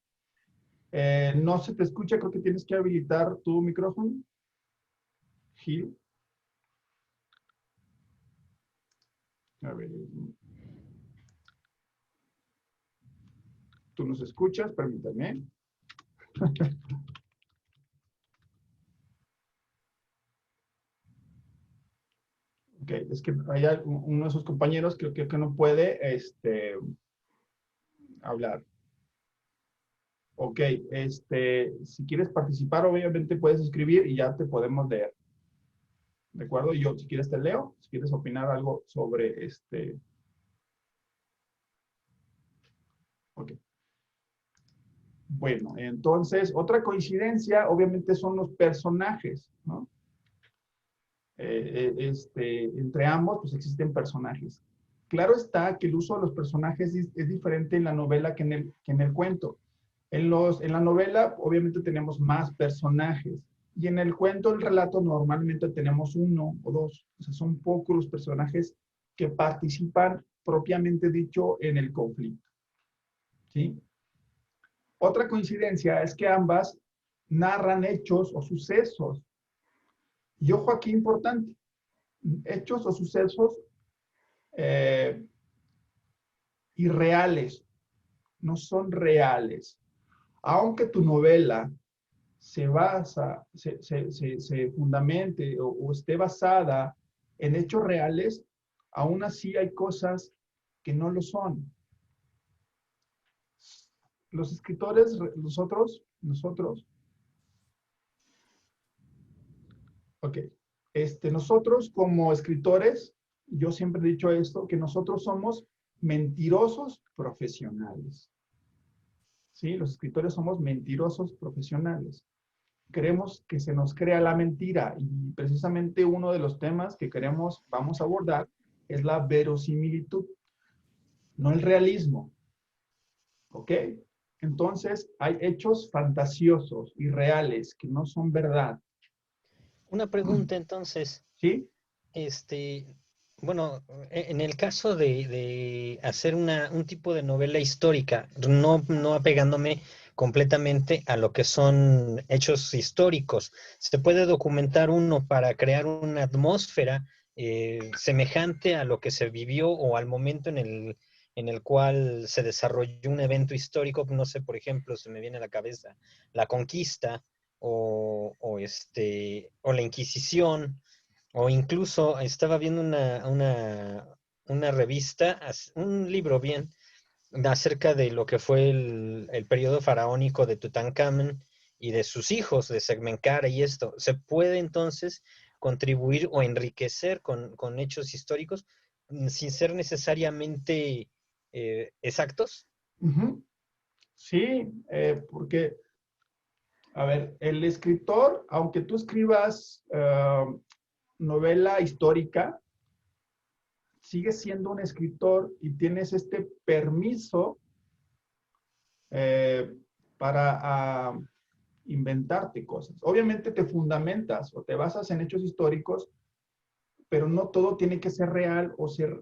No se te escucha, creo que tienes que habilitar tu micrófono, Gil. A ver, tú nos escuchas, permítame. Ok, es que hay uno de sus compañeros que no puede hablar. Ok, si quieres participar, obviamente puedes escribir y ya te podemos leer. ¿De acuerdo? Y yo, si quieres, te leo. Si quieres opinar algo sobre Ok. Bueno, entonces, otra coincidencia, obviamente, son los personajes, ¿no? Entre ambos, pues existen personajes. Claro está que el uso de los personajes es diferente en la novela que en el cuento. En la novela, obviamente, tenemos más personajes. Y en el cuento, el relato, normalmente tenemos uno o dos. O sea, son pocos los personajes que participan, propiamente dicho, en el conflicto. ¿Sí? Otra coincidencia es que ambas narran hechos o sucesos. Y ojo aquí importante, hechos o sucesos irreales, no son reales. Aunque tu novela se basa, se fundamente o esté basada en hechos reales, aún así hay cosas que no lo son. Los escritores, nosotros, ok, nosotros como escritores, yo siempre he dicho esto, que nosotros somos mentirosos profesionales. ¿Sí? Los escritores somos mentirosos profesionales. Queremos que se nos crea la mentira y precisamente uno de los temas que vamos a abordar es la verosimilitud, no el realismo. ¿Ok? Entonces, hay hechos fantasiosos y reales que no son verdad. Una pregunta entonces, ¿Sí? bueno, en el caso de hacer un tipo de novela histórica, no apegándome completamente a lo que son hechos históricos, ¿se puede documentar uno para crear una atmósfera semejante a lo que se vivió o al momento en el cual se desarrolló un evento histórico? No sé, por ejemplo, se me viene a la cabeza la conquista o la Inquisición, o incluso estaba viendo una revista, un libro bien, acerca de lo que fue el periodo faraónico de Tutankamón y de sus hijos, de Segmencara y esto. ¿Se puede entonces contribuir o enriquecer con hechos históricos sin ser necesariamente exactos. Ujú. Sí, porque, a ver, el escritor, aunque tú escribas novela histórica, sigues siendo un escritor y tienes este permiso eh, para inventarte cosas. Obviamente te fundamentas o te basas en hechos históricos, pero no todo tiene que ser real o ser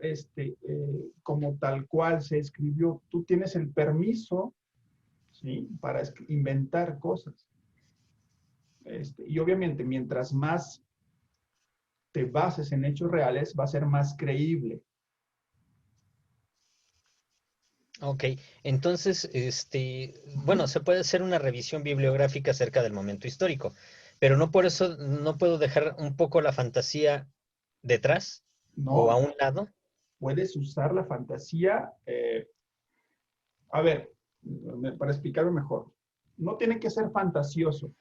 como tal cual se escribió. Tú tienes el permiso, ¿sí?, para inventar cosas. Y obviamente, mientras más te bases en hechos reales, va a ser más creíble. Ok, entonces, bueno, se puede hacer una revisión bibliográfica acerca del momento histórico, pero no por eso no puedo dejar un poco la fantasía detrás o a No, un lado. puedes usar la fantasía. A ver, para explicarlo mejor, no tiene que ser fantasioso,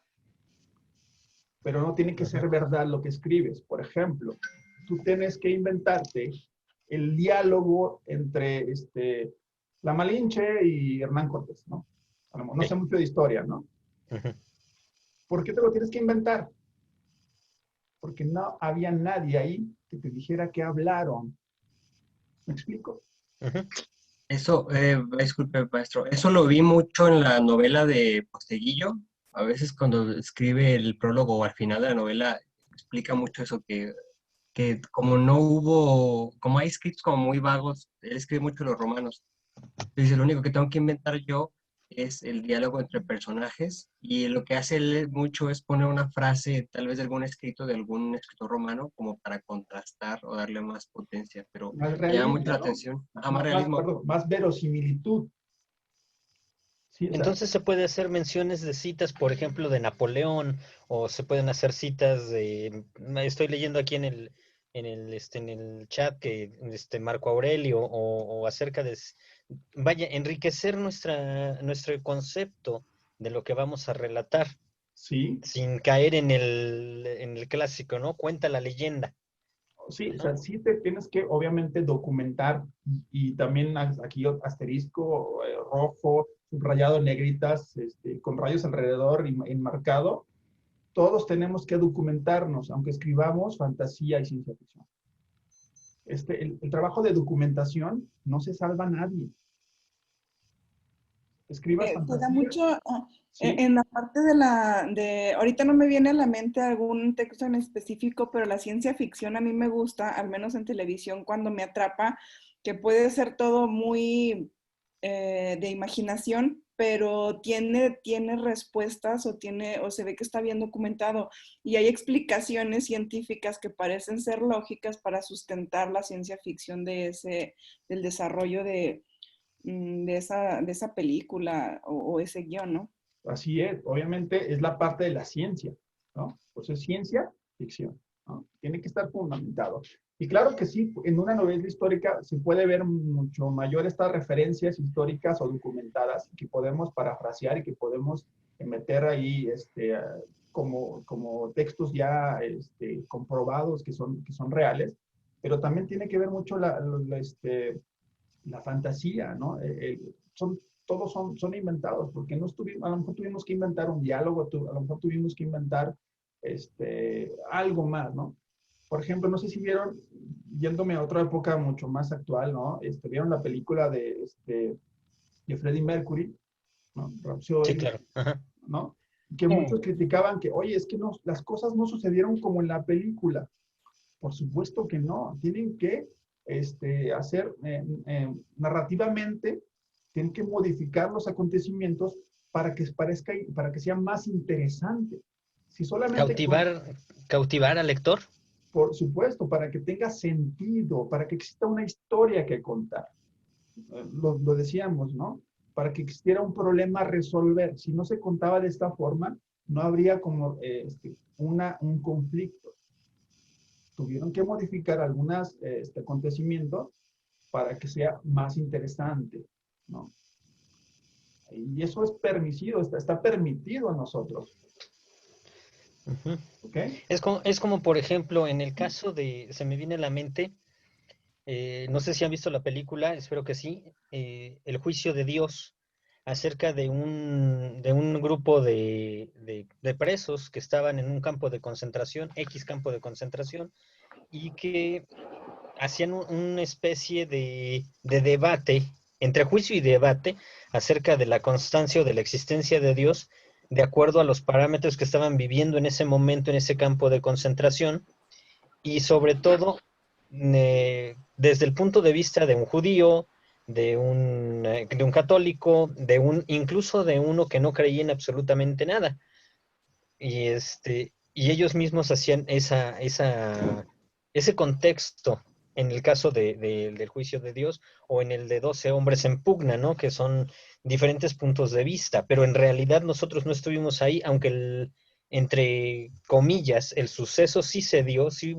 pero no tiene que ser verdad lo que escribes. Por ejemplo, tú tienes que inventarte el diálogo entre la Malinche y Hernán Cortés, ¿no? No sé mucho de historia, ¿no? Ujú. ¿Por qué te lo tienes que inventar? Porque no había nadie ahí que te dijera que hablaron. ¿Me explico? Ujú. Eso, disculpe, maestro, eso lo vi mucho en la novela de Posteguillo. A veces cuando escribe el prólogo o al final de la novela, explica mucho eso, que como no hubo, como hay escritos como muy vagos, él escribe mucho los romanos. Dice, lo único que tengo que inventar yo es el diálogo entre personajes y lo que hace él mucho es poner una frase, tal vez de algún escrito de algún escritor romano, como para contrastar o darle más potencia, pero Más me llama mucho realismo, la ¿no? atención. Ajá, más realismo. Perdón, más verosimilitud. Sí, o sea, Entonces se puede hacer menciones de citas, por ejemplo, de Napoleón, o se pueden hacer citas de, estoy leyendo aquí en el chat que Marco Aurelio, o acerca de, vaya, enriquecer nuestro concepto de lo que vamos a relatar, sí, sin caer en el clásico, ¿no? Cuenta la leyenda, sí, o ¿no? sea, sí te tienes que obviamente documentar y también aquí asterisco rojo, subrayado en negritas, con rayos alrededor y enmarcado. Todos tenemos que documentarnos, aunque escribamos fantasía y ciencia ficción. El trabajo de documentación no se salva a nadie. Escribas Te da fantasía, mucho, ¿sí? en la parte ahorita no me viene a la mente algún texto en específico, pero la ciencia ficción a mí me gusta, al menos en televisión, cuando me atrapa, que puede ser todo muy de imaginación, pero tiene respuestas o se ve que está bien documentado y hay explicaciones científicas que parecen ser lógicas para sustentar la ciencia ficción del desarrollo de esa película o ese guión, ¿no? Así es, obviamente es la parte de la ciencia, ¿no? Pues es ciencia ficción, ¿no? Tiene que estar fundamentado. Y claro que sí, en una novela histórica se puede ver mucho mayor estas referencias históricas o documentadas que podemos parafrasear y que podemos meter ahí como textos ya comprobados que son reales, pero también tiene que ver mucho la fantasía, ¿no? Todos son inventados, porque no estuvimos, a lo mejor tuvimos que inventar un diálogo, a lo mejor tuvimos que inventar algo más, ¿no? Por ejemplo, no sé si vieron, yéndome a otra época mucho más actual, ¿no? Vieron la película de Freddie Mercury, ¿no? Sí, Rhapsody, claro. Ajá. ¿no? Que muchos criticaban que, oye, es que no, las cosas no sucedieron como en la película. Por supuesto que no, tienen que hacer narrativamente, tienen que modificar los acontecimientos para que parezca, para que sea más interesante. Si solamente, Cautivar al lector. por supuesto, para que tenga sentido, para que exista una historia que contar. Lo decíamos, ¿no? Para que existiera un problema a resolver. Si no se contaba de esta forma, no habría como un conflicto. Tuvieron que modificar algunos acontecimientos para que sea más interesante, ¿no? Y eso es permitido, está permitido a nosotros. Ujú. ¿Ok? Es como, por ejemplo, en el caso de, se me viene a la mente, no sé si han visto la película, espero que sí, El juicio de Dios, acerca de un grupo de presos que estaban en un campo de concentración, X campo de concentración, y que hacían una especie de debate, entre juicio y debate, acerca de la constancia o de la existencia de Dios, de acuerdo a los parámetros que estaban viviendo en ese momento en ese campo de concentración, y sobre todo desde el punto de vista de un judío, de un católico, incluso de uno que no creía en absolutamente nada. Y ellos mismos hacían ese contexto en el caso del juicio de Dios o en el de 12 hombres en pugna, ¿no? Que son diferentes puntos de vista, pero en realidad nosotros no estuvimos ahí, aunque entre comillas, el suceso sí se dio, sí,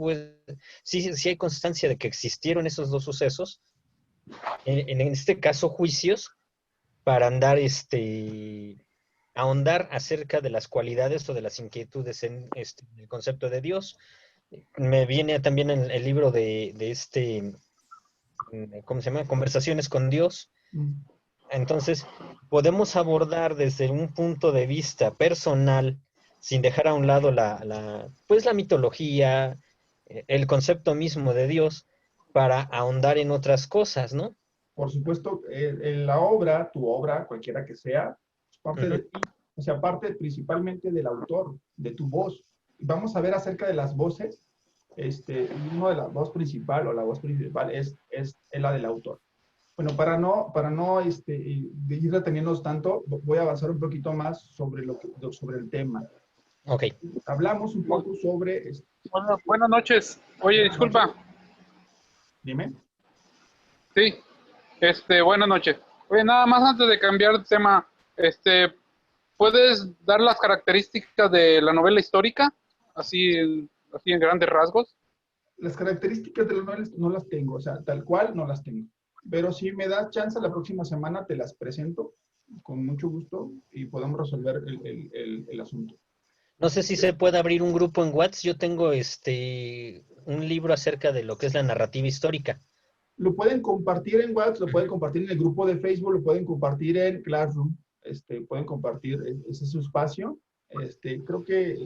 sí hay constancia de que existieron esos dos sucesos, en este caso juicios, para andar ahondar acerca de las cualidades o de las inquietudes en el concepto de Dios. Me viene también el libro ¿cómo se llama? Conversaciones con Dios. Mm. Entonces, podemos abordar desde un punto de vista personal, sin dejar a un lado pues la mitología, el concepto mismo de Dios, para ahondar en otras cosas, ¿no? Por supuesto, en la obra, tu obra, cualquiera que sea, es parte de ti. O sea, parte principalmente del autor, de tu voz. Vamos a ver acerca de las voces. Uno de las voz principal o la voz principal es la del autor. Bueno, para no ir deteniéndonos tanto, voy a avanzar un poquito más sobre el tema. Ok. Hablamos un poco sobre... Bueno, buenas noches. Oye, disculpa. Dime. Sí, buenas noches. Oye, nada más antes de cambiar de tema, ¿puedes dar las características de la novela histórica? Así en grandes rasgos. Las características de la novela no las tengo, o sea, tal cual no las tengo. Pero si me das chance la próxima semana, te las presento con mucho gusto y podemos resolver el asunto. No sé si se puede abrir un grupo en WhatsApp. Yo tengo un libro acerca de lo que es la narrativa histórica. Lo pueden compartir en WhatsApp, lo pueden compartir en el grupo de Facebook, lo pueden compartir en Classroom, pueden compartir, ese es su espacio. Creo que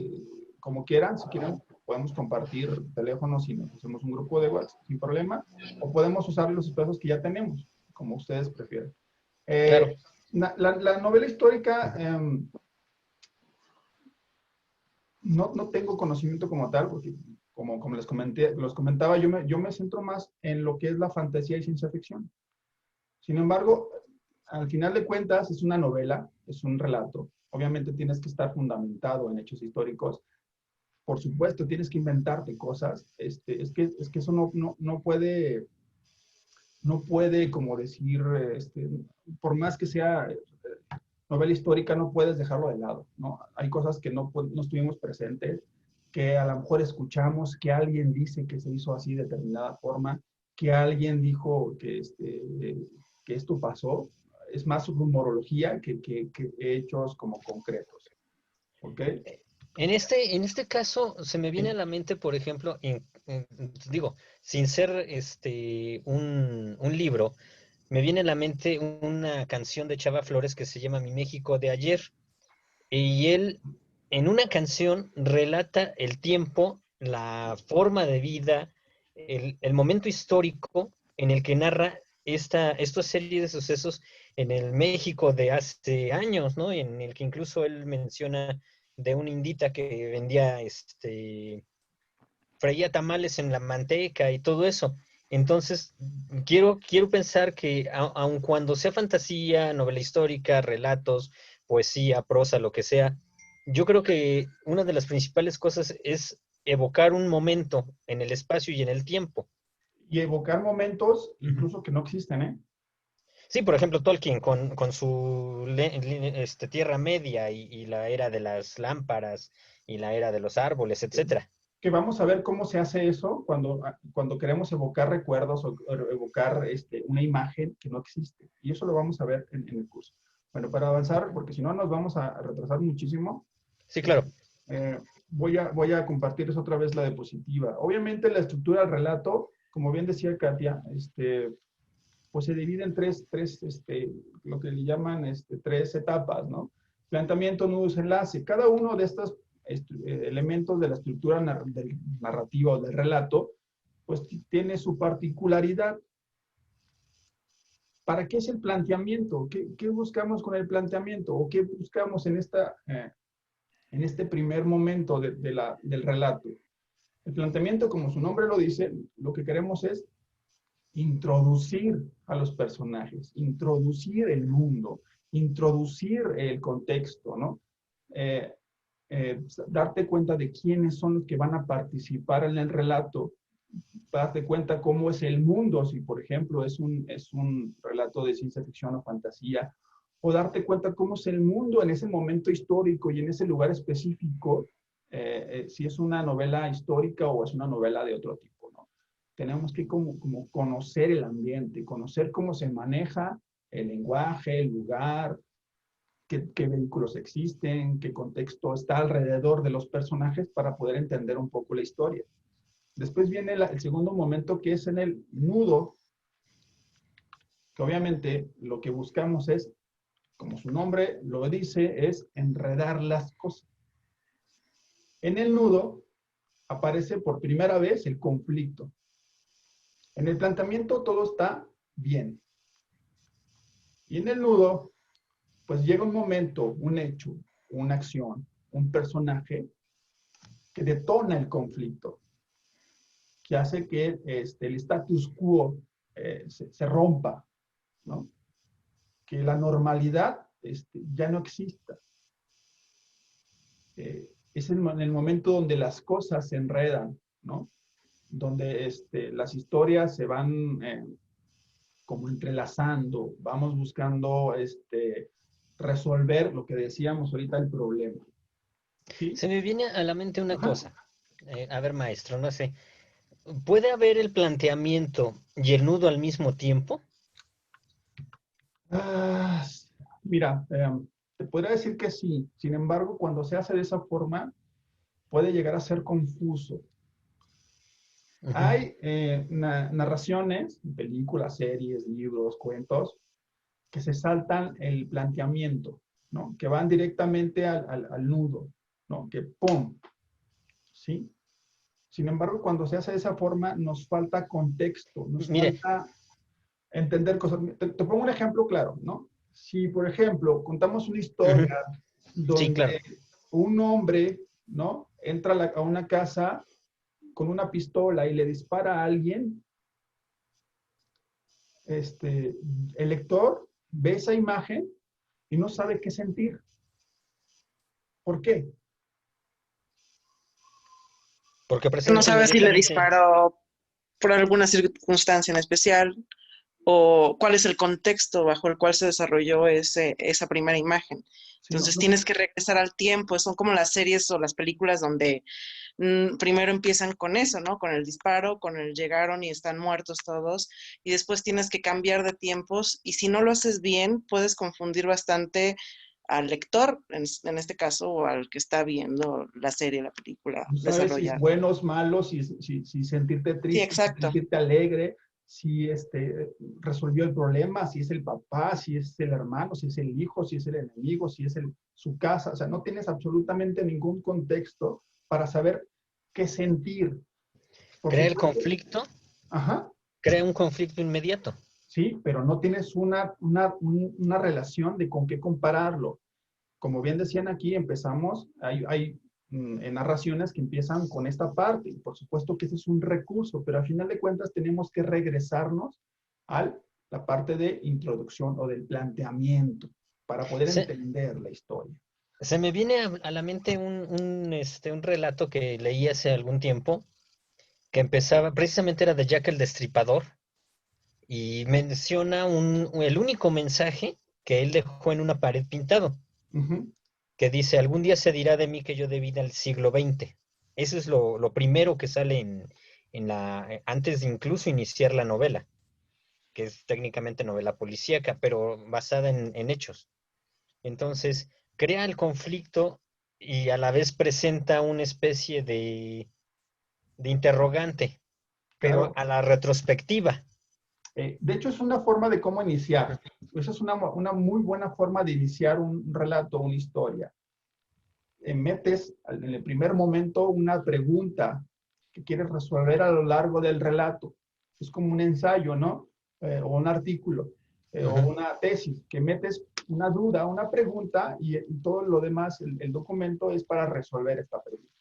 como quieran, si quieren, podemos compartir teléfonos y nos hacemos un grupo de WhatsApp sin problema, o podemos usar los espacios que ya tenemos, como ustedes prefieren. Claro. La novela histórica, no tengo conocimiento como tal, porque como les comentaba, yo me centro más en lo que es la fantasía y ciencia ficción. Sin embargo, al final de cuentas, es una novela, es un relato. Obviamente tienes que estar fundamentado en hechos históricos. Por supuesto, tienes que inventarte cosas. Es que eso no puede, como decir, por más que sea novela histórica, no puedes dejarlo de lado, ¿no? Hay cosas que no estuvimos presentes, que a lo mejor escuchamos, que alguien dice que se hizo así de determinada forma, que alguien dijo que esto pasó. Es más rumorología que hechos como concretos. ¿Ok? En este caso, se me viene a la mente, por ejemplo, digo, sin ser un libro, me viene a la mente una canción de Chava Flores que se llama Mi México de ayer. Y él, en una canción, relata el tiempo, la forma de vida, el momento histórico en el que narra esta serie de sucesos en el México de hace años, ¿no? En el que incluso él menciona de una indita que vendía, freía tamales en la manteca y todo eso. Entonces, quiero pensar que aun cuando sea fantasía, novela histórica, relatos, poesía, prosa, lo que sea, yo creo que una de las principales cosas es evocar un momento en el espacio y en el tiempo. Y evocar momentos incluso que no existen, ¿eh? Sí, por ejemplo, Tolkien con su Tierra Media y la era de las lámparas y la era de los árboles, etcétera. Que vamos a ver cómo se hace eso cuando queremos evocar recuerdos o evocar una imagen que no existe. Y eso lo vamos a ver en el curso. Bueno, para avanzar, porque si no nos vamos a retrasar muchísimo. Sí, claro. voy a compartirles otra vez la diapositiva. Obviamente la estructura del relato, como bien decía Katia, pues se divide en tres lo que le llaman tres etapas, ¿no? Planteamiento, nudos, enlace. Cada uno de estos elementos de la estructura narrativa o del relato, pues tiene su particularidad. ¿Para qué es el planteamiento? ¿Qué buscamos con el planteamiento? ¿O qué buscamos en este primer momento del relato? El planteamiento, como su nombre lo dice, lo que queremos es introducir a los personajes, introducir el mundo, introducir el contexto, ¿no? Darte cuenta de quiénes son los que van a participar en el relato, darte cuenta cómo es el mundo, si por ejemplo es un relato de ciencia ficción o fantasía, o darte cuenta cómo es el mundo en ese momento histórico y en ese lugar específico, si es una novela histórica o es una novela de otro tipo, ¿no? Tenemos que como conocer el ambiente, conocer cómo se maneja el lenguaje, el lugar, qué vehículos existen, qué contexto está alrededor de los personajes para poder entender un poco la historia. Después viene el segundo momento, que es en el nudo, que obviamente lo que buscamos es, como su nombre lo dice, es enredar las cosas. En el nudo aparece por primera vez el conflicto. En el planteamiento todo está bien. Y en el nudo, pues llega un momento, un hecho, una acción, un personaje que detona el conflicto, que hace que el status quo se rompa, ¿no? Que la normalidad ya no exista. Es en el momento donde las cosas se enredan, ¿no? Donde las historias se van como entrelazando, vamos buscando resolver lo que decíamos ahorita, el problema. ¿Sí? Se me viene a la mente una cosa. A ver, maestro, no sé. ¿Puede haber el planteamiento y el nudo al mismo tiempo? Mira, te podría decir que sí. Sin embargo, cuando se hace de esa forma, puede llegar a ser confuso. Hay narraciones, películas, series, libros, cuentos, que se saltan el planteamiento, ¿no? Que van directamente al nudo, ¿no? Que ¡pum! ¿Sí? Sin embargo, cuando se hace de esa forma, nos falta contexto, nos falta entender cosas. Te pongo un ejemplo claro, ¿no? Si, por ejemplo, contamos una historia donde un hombre, ¿no? Entra a una casa con una pistola y le dispara a alguien, el lector ve esa imagen y no sabe qué sentir. ¿Por qué? Porque no sabe si le disparó por alguna circunstancia en especial o cuál es el contexto bajo el cual se desarrolló esa primera imagen. Entonces tienes que regresar al tiempo. Son como las series o las películas donde primero empiezan con eso, ¿no? Con el disparo, con el llegaron y están muertos todos, y después tienes que cambiar de tiempos, y si no lo haces bien, puedes confundir bastante al lector, en este caso, o al que está viendo la serie, la película no sabes si es buenos, malos, si sentirte triste, si sentirte alegre, si resolvió el problema, si es el papá, si es el hermano, si es el hijo, si es el enemigo, si es su casa. O sea, no tienes absolutamente ningún contexto para saber qué sentir. Crea el conflicto. Ajá. Crea un conflicto inmediato. Sí, pero no tienes una relación de con qué compararlo. Como bien decían aquí, empezamos, hay narraciones que empiezan con esta parte, y por supuesto que ese es un recurso, pero al final de cuentas tenemos que regresarnos a la parte de introducción o del planteamiento para poder entender la historia. Se me viene a la mente un relato que leí hace algún tiempo, que empezaba, precisamente era de Jack el Destripador, y menciona el único mensaje que él dejó en una pared pintado, que dice: algún día se dirá de mí que yo debí al siglo XX. Eso es lo primero que sale antes de incluso iniciar la novela, que es técnicamente novela policíaca, pero basada en hechos. Entonces, crea el conflicto y a la vez presenta una especie de interrogante, pero Claro. a la retrospectiva. De hecho, es una forma de cómo iniciar. Esa es una muy buena forma de iniciar un relato, una historia. Metes en el primer momento una pregunta que quieres resolver a lo largo del relato. Es como un ensayo, ¿no? O un artículo, o una tesis, que metes una duda, una pregunta, y todo lo demás, el documento es para resolver esta pregunta.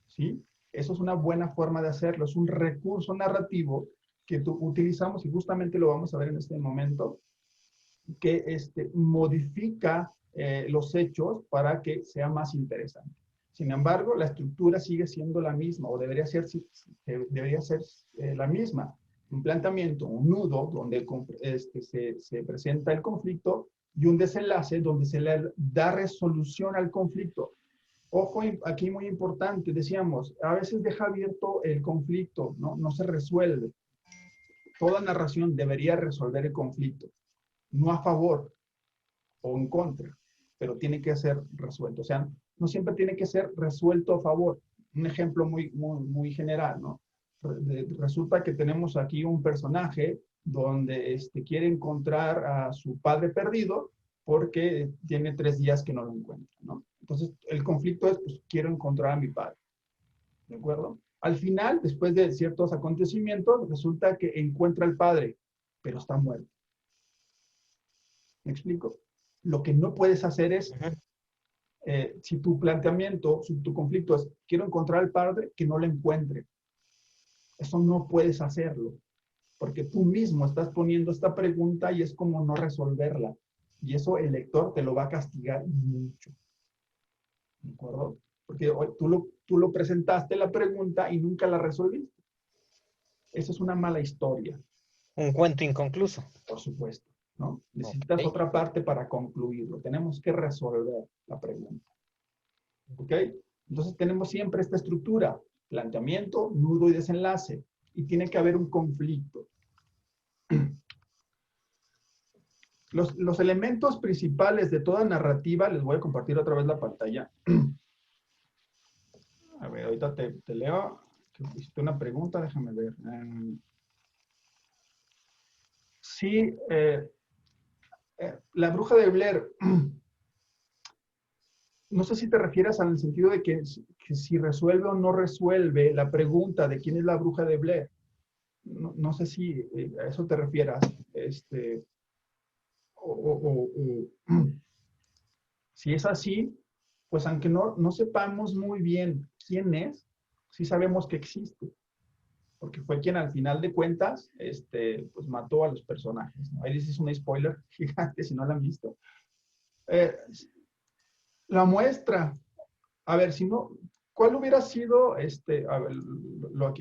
¿Sí? Eso es una buena forma de hacerlo. Es un recurso narrativo que utilizamos, y justamente lo vamos a ver en este momento, que modifica los hechos para que sea más interesante. Sin embargo, la estructura sigue siendo la misma, o debería ser la misma. Un planteamiento, un nudo, donde se presenta el conflicto, y un desenlace donde se le da resolución al conflicto. Ojo, aquí muy importante, decíamos, a veces deja abierto el conflicto, no se resuelve. Toda narración debería resolver el conflicto, no a favor o en contra, pero tiene que ser resuelto. O sea, no siempre tiene que ser resuelto a favor. Un ejemplo muy general, ¿no? Resulta que tenemos aquí un personaje donde quiere encontrar a su padre perdido porque tiene 3 días que no lo encuentra, ¿no? Entonces, el conflicto es, pues, quiero encontrar a mi padre, ¿de acuerdo? Al final, después de ciertos acontecimientos, resulta que encuentra al padre, pero está muerto. ¿Me explico? Lo que no puedes hacer es, si tu planteamiento, si tu conflicto es, quiero encontrar al padre, que no lo encuentre. Eso no puedes hacerlo, porque tú mismo estás poniendo esta pregunta y es como no resolverla. Y eso el lector te lo va a castigar mucho. ¿De acuerdo? Porque tú lo presentaste la pregunta y nunca la resolviste. Esa es una mala historia. Un cuento inconcluso. Por supuesto, ¿no? Necesitas otra parte para concluirlo. Tenemos que resolver la pregunta. ¿Ok? Entonces tenemos siempre esta estructura: planteamiento, nudo y desenlace. Y tiene que haber un conflicto. Los elementos principales de toda narrativa, les voy a compartir otra vez la pantalla. A ver, ahorita te leo. Hiciste una pregunta, déjame ver. Sí, la bruja de Blair, no sé si te refieres al sentido de que si resuelve o no resuelve la pregunta de quién es la bruja de Blair. No sé si a eso te refieras. Si es así, pues aunque no sepamos muy bien quién es, sí sabemos que existe. Porque fue quien al final de cuentas, pues mató a los personajes, ¿no? Ahí dices un spoiler gigante si no lo han visto. La muestra, a ver, si no, ¿cuál hubiera sido, a ver,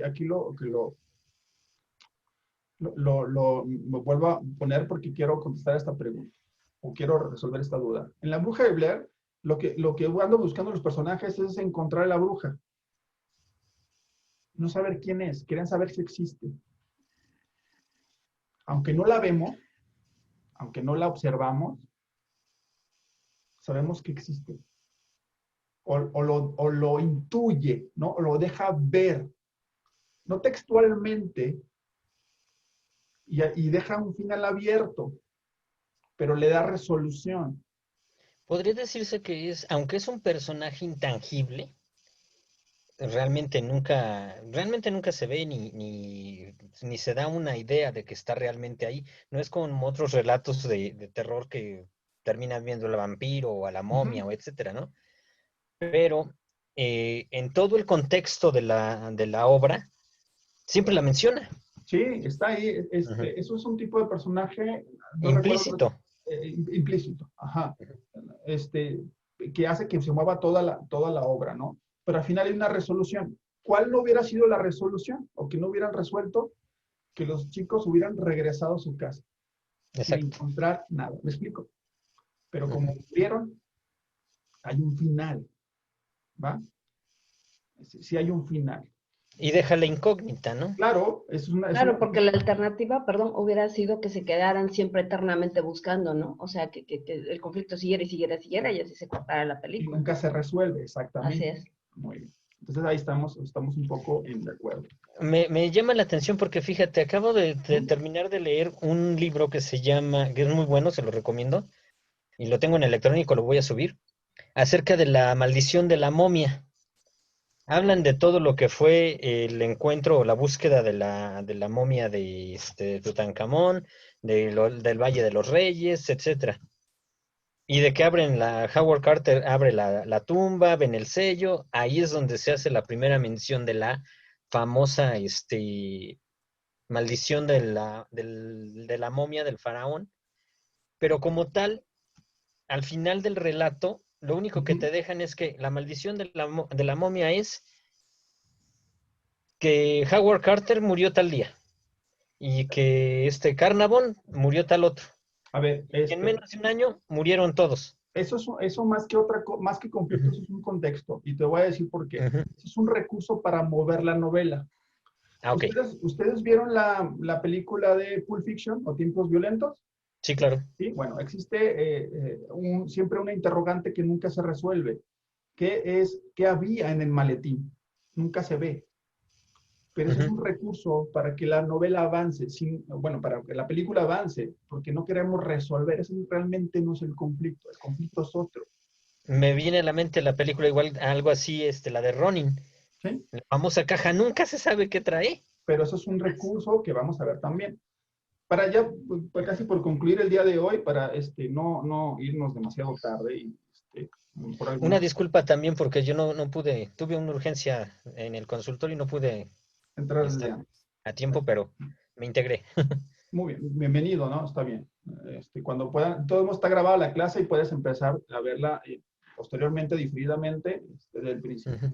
aquí lo vuelvo a poner porque quiero contestar esta pregunta, o quiero resolver esta duda. En la bruja de Blair, lo que ando buscando los personajes es encontrar a la bruja. No saber quién es, quieren saber si existe. Aunque no la vemos, aunque no la observamos, sabemos que existe. O lo intuye, ¿no? O lo deja ver. No textualmente, y deja un final abierto, pero le da resolución. Podría decirse que aunque es un personaje intangible, realmente nunca se ve ni se da una idea de que está realmente ahí. No es como otros relatos de terror que terminan viendo al vampiro o a la momia o etcétera, ¿no? Pero en todo el contexto de la obra, siempre la menciona. Sí, está ahí. Eso es un tipo de personaje... No implícito. Implícito, ajá. Que hace que se mueva toda la obra, ¿no? Pero al final hay una resolución. ¿Cuál no hubiera sido la resolución? O que no hubieran resuelto, que los chicos hubieran regresado a su casa. Exacto. Sin encontrar nada. ¿Me explico? Pero como vieron, hay un final. ¿Va? Sí hay un final. Y deja la incógnita, ¿no? Claro, es una... Claro, porque la alternativa, perdón, hubiera sido que se quedaran siempre eternamente buscando, ¿no? O sea, que el conflicto siguiera y siguiera y siguiera y así se cortara la Y película. nunca se resuelve, exactamente. Así es. Muy bien. Entonces ahí estamos un poco de acuerdo. Me llama la atención porque fíjate, acabo de terminar de leer un libro que se llama, que es muy bueno, se lo recomiendo, y lo tengo en electrónico, lo voy a subir, acerca de la maldición de la momia. Hablan de todo lo que fue el encuentro o la búsqueda de la momia de Tutankamón, del Valle de los Reyes, etcétera. Y de que Howard Carter abre la tumba, ven el sello, ahí es donde se hace la primera mención de la famosa maldición de la momia del faraón. Pero como tal, al final del relato, lo único que te dejan es que la maldición de la momia es que Howard Carter murió tal día y que Carnavon murió tal otro. A ver, Y en menos de un año murieron todos. Eso más que más que conflicto, eso es un contexto. Y te voy a decir por qué. Es un recurso para mover la novela. Ah, ok. ¿Ustedes vieron la película de Pulp Fiction o Tiempos Violentos? Sí, claro. Sí, bueno, existe siempre una interrogante que nunca se resuelve. ¿Qué había en el maletín? Nunca se ve. Pero eso es un recurso para que la novela avance, para que la película avance, porque no queremos resolver. Eso realmente no es el conflicto es otro. Me viene a la mente la película igual, algo así, la de Ronin. ¿Sí? La famosa caja, nunca se sabe qué trae. Pero eso es un recurso que vamos a ver también. Para ya, pues, casi por concluir el día de hoy, para no irnos demasiado tarde y Una disculpa también porque yo no pude, tuve una urgencia en el consultorio y no pude entrar a tiempo, pero me integré. Muy bien, bienvenido, ¿no? Está bien. Cuando puedan, todo está grabada la clase y puedes empezar a verla posteriormente, diferidamente, desde el principio.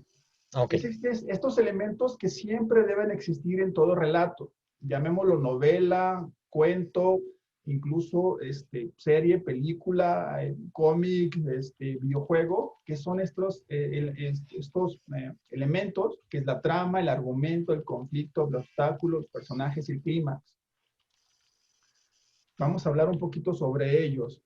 Okay. Estos elementos que siempre deben existir en todo relato, llamémoslo novela, cuento, incluso serie, película, cómic, videojuego, que son estos elementos, que es la trama, el argumento, el conflicto, los obstáculos, los personajes y el clímax. Vamos a hablar un poquito sobre ellos.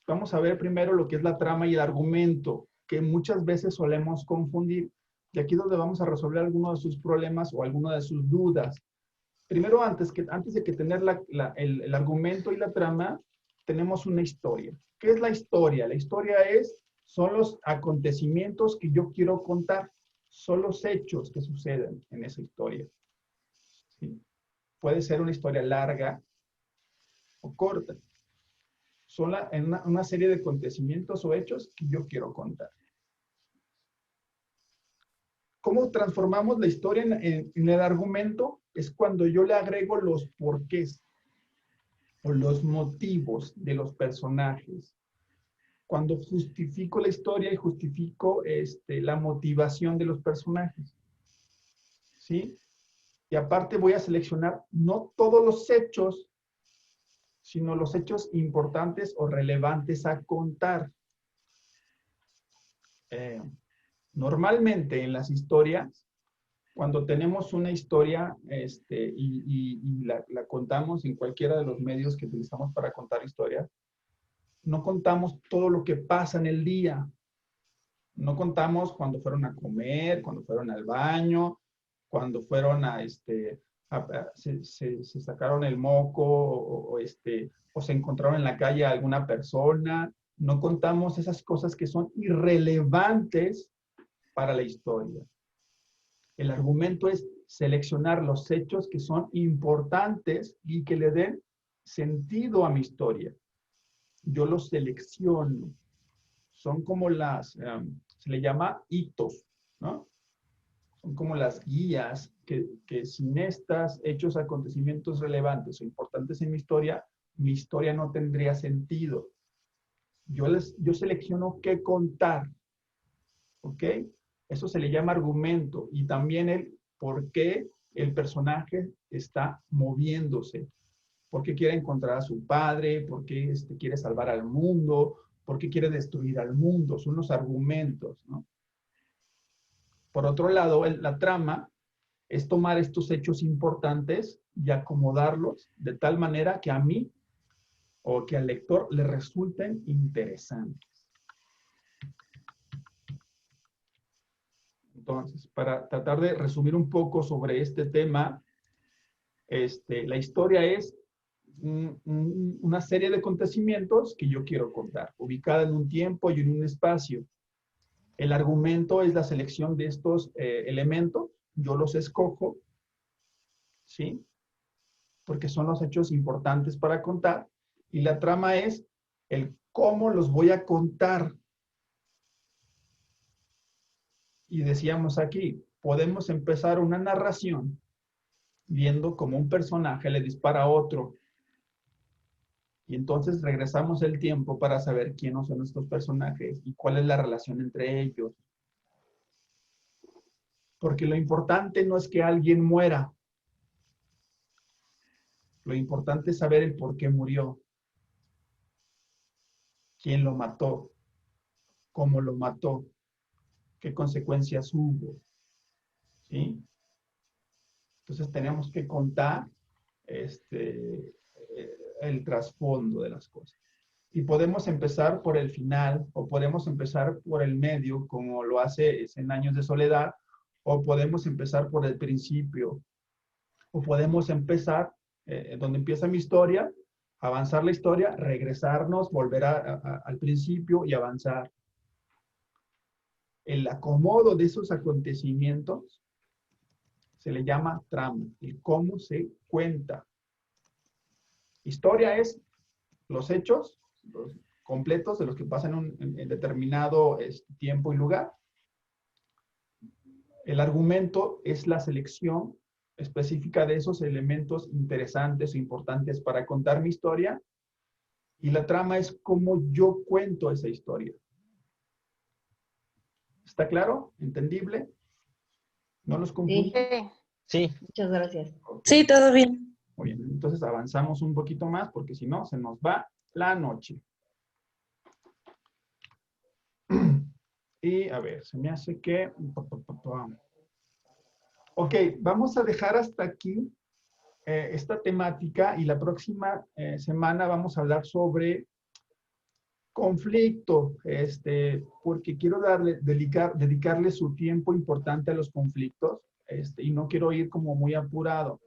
Vamos a ver primero lo que es la trama y el argumento, que muchas veces solemos confundir. Y aquí es donde vamos a resolver algunos de sus problemas o algunas de sus dudas. Primero, antes de que tener el argumento y la trama, tenemos una historia. ¿Qué es la historia? La historia son los acontecimientos que yo quiero contar. Son los hechos que suceden en esa historia. ¿Sí? Puede ser una historia larga o corta. Son una serie de acontecimientos o hechos que yo quiero contar. ¿Cómo transformamos la historia en el argumento? Es cuando yo le agrego los porqués o los motivos de los personajes. Cuando justifico la historia y justifico la motivación de los personajes. ¿Sí? Y aparte voy a seleccionar no todos los hechos, sino los hechos importantes o relevantes a contar. Normalmente en las historias, cuando tenemos una historia y la contamos en cualquiera de los medios que utilizamos para contar historias, no contamos todo lo que pasa en el día. No contamos cuando fueron a comer, cuando fueron al baño, cuando fueron se sacaron el moco o se encontraron en la calle a alguna persona. No contamos esas cosas que son irrelevantes para la historia. El argumento es seleccionar los hechos que son importantes y que le den sentido a mi historia. Yo los selecciono. Son como se le llama hitos, ¿no? Son como las guías que sin estos hechos, acontecimientos relevantes o importantes en mi historia no tendría sentido. Yo selecciono qué contar, ¿ok? Eso se le llama argumento y también el por qué el personaje está moviéndose. ¿Por qué quiere encontrar a su padre? ¿Por qué quiere salvar al mundo? ¿Por qué quiere destruir al mundo? Son los argumentos, ¿no? Por otro lado, la trama es tomar estos hechos importantes y acomodarlos de tal manera que a mí o que al lector le resulten interesantes. Entonces, para tratar de resumir un poco sobre este tema, la historia es una serie de acontecimientos que yo quiero contar, ubicada en un tiempo y en un espacio. El argumento es la selección de estos elementos, yo los escojo, ¿sí? Porque son los hechos importantes para contar, y la trama es el cómo los voy a contar. Y decíamos aquí, podemos empezar una narración viendo cómo un personaje le dispara a otro. Y entonces regresamos el tiempo para saber quiénes son estos personajes y cuál es la relación entre ellos. Porque lo importante no es que alguien muera. Lo importante es saber el por qué murió. ¿Quién lo mató? ¿Cómo lo mató? ¿Qué consecuencias hubo? ¿Sí? Entonces tenemos que contar el trasfondo de las cosas. Y podemos empezar por el final, o podemos empezar por el medio, como lo hace Cien Años de Soledad, o podemos empezar por el principio, o podemos empezar donde empieza mi historia, avanzar la historia, regresarnos, volver al principio y avanzar. El acomodo de esos acontecimientos se le llama trama, el cómo se cuenta. Historia es los hechos los completos de los que pasan en determinado tiempo y lugar. El argumento es la selección específica de esos elementos interesantes o importantes para contar mi historia. Y la trama es cómo yo cuento esa historia. ¿Está claro? ¿Entendible? ¿No los confundo? Sí. Muchas gracias. Sí, todo bien. Muy bien, entonces avanzamos un poquito más porque si no, se nos va la noche. Y a ver, se me hace que... Ok, vamos a dejar hasta aquí esta temática y la próxima semana vamos a hablar sobre conflicto, porque quiero dedicarle su tiempo importante a los conflictos, y no quiero ir como muy apurado.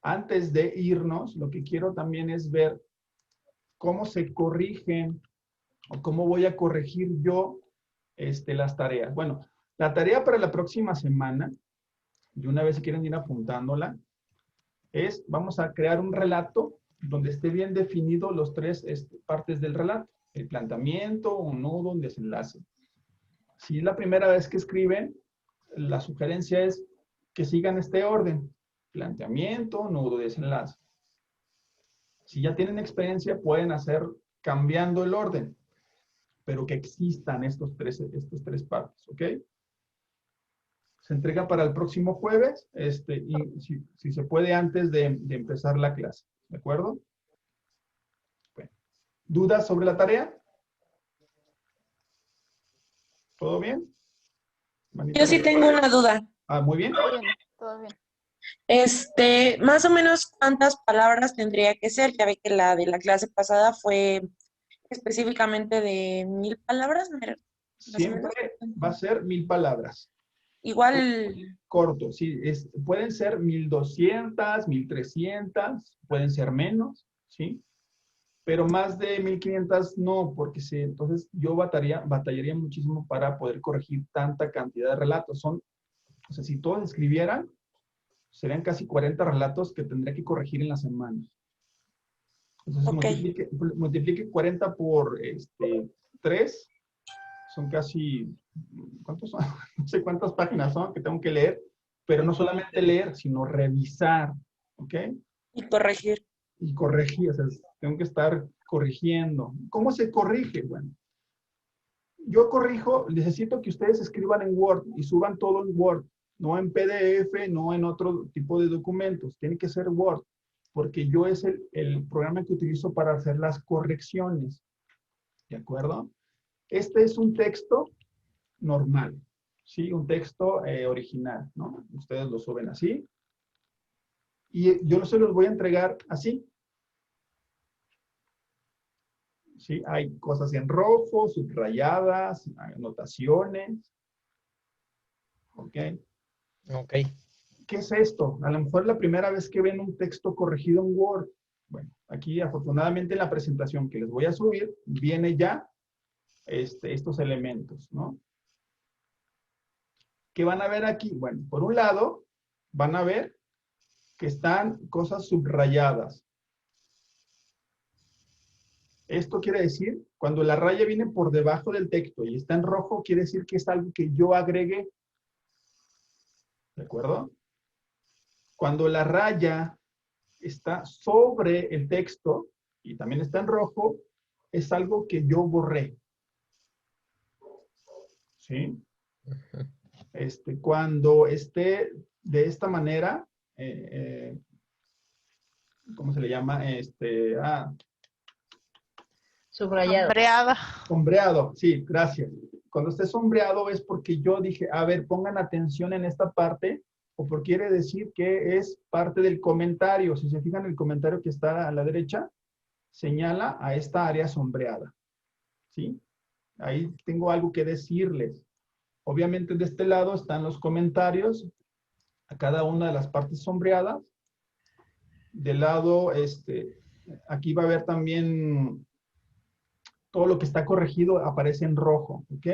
Antes de irnos, lo que quiero también es ver cómo se corrigen o cómo voy a corregir yo las tareas. Bueno, la tarea para la próxima semana, de una vez si quieren ir apuntándola, es, vamos a crear un relato donde esté bien definido los tres partes del relato. El planteamiento, un nudo, un desenlace. Si es la primera vez que escriben, la sugerencia es que sigan este orden. Planteamiento, nudo, desenlace. Si ya tienen experiencia, pueden hacer cambiando el orden, pero que existan estos tres partes, ¿ok? Se entrega para el próximo jueves, y si se puede antes de empezar la clase, ¿de acuerdo? Bueno. ¿Dudas sobre la tarea? ¿Todo bien? Yo sí tengo una duda. Ah, muy bien. Todo bien. Más o menos, ¿cuántas palabras tendría que ser? Ya ve que la de la clase pasada fue específicamente de 1000 palabras. Siempre va a ser 1000 palabras. Igual. Corto, sí. Pueden ser 1200, 1300, pueden ser menos, ¿sí? Pero más de 1500 no, porque entonces yo batallaría muchísimo para poder corregir tanta cantidad de relatos. O sea, si todos escribieran, serían casi 40 relatos que tendría que corregir en la semana. Entonces multiplique 40 por 3, son casi, ¿cuántos son? No sé cuántas páginas son que tengo que leer, pero no solamente leer, sino revisar, ¿ok? Y corregir. Y corregir, o sea, tengo que estar corrigiendo. ¿Cómo se corrige? Bueno, yo corrijo, necesito que ustedes escriban en Word y suban todo en Word, no en PDF, no en otro tipo de documentos, tiene que ser Word, porque yo es el programa que utilizo para hacer las correcciones, ¿de acuerdo? Este es un texto normal, ¿sí? Un texto original, ¿no? Ustedes lo suben así. Y yo se los voy a entregar así. ¿Sí? Hay cosas en rojo, subrayadas, anotaciones. ¿Ok? Ok. ¿Qué es esto? A lo mejor es la primera vez que ven un texto corregido en Word. Bueno, aquí afortunadamente en la presentación que les voy a subir, viene ya estos elementos, ¿no? ¿Qué van a ver aquí? Bueno, por un lado, van a ver que están cosas subrayadas. Esto quiere decir, cuando la raya viene por debajo del texto y está en rojo, quiere decir que es algo que yo agregué. ¿De acuerdo? Cuando la raya está sobre el texto y también está en rojo, es algo que yo borré. ¿Sí? Cuando esté de esta manera, ¿cómo se le llama? Subrayado. Sombreada. Sombreado, sí, gracias. Cuando esté sombreado es porque yo dije, a ver, pongan atención en esta parte, o porque quiere decir que es parte del comentario. Si se fijan, el comentario que está a la derecha señala a esta área sombreada. ¿Sí? Ahí tengo algo que decirles. Obviamente de este lado están los comentarios a cada una de las partes sombreadas. Del lado, aquí va a haber también todo lo que está corregido aparece en rojo, ¿ok?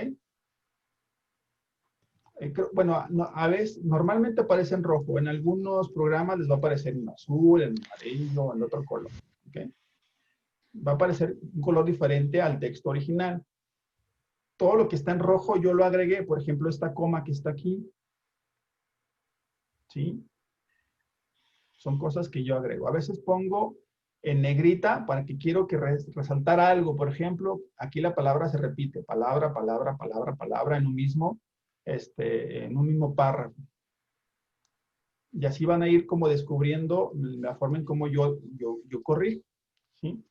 Bueno, a veces, normalmente aparece en rojo. En algunos programas les va a aparecer en azul, en amarillo, en otro color, ¿ok? Va a aparecer un color diferente al texto original. Todo lo que está en rojo yo lo agregué, por ejemplo, esta coma que está aquí. ¿Sí? Son cosas que yo agrego. A veces pongo en negrita para que quiero que resaltar algo. Por ejemplo, aquí la palabra se repite. Palabra, palabra, palabra, palabra en un mismo párrafo. Y así van a ir como descubriendo la forma en cómo yo corrijo. ¿Sí?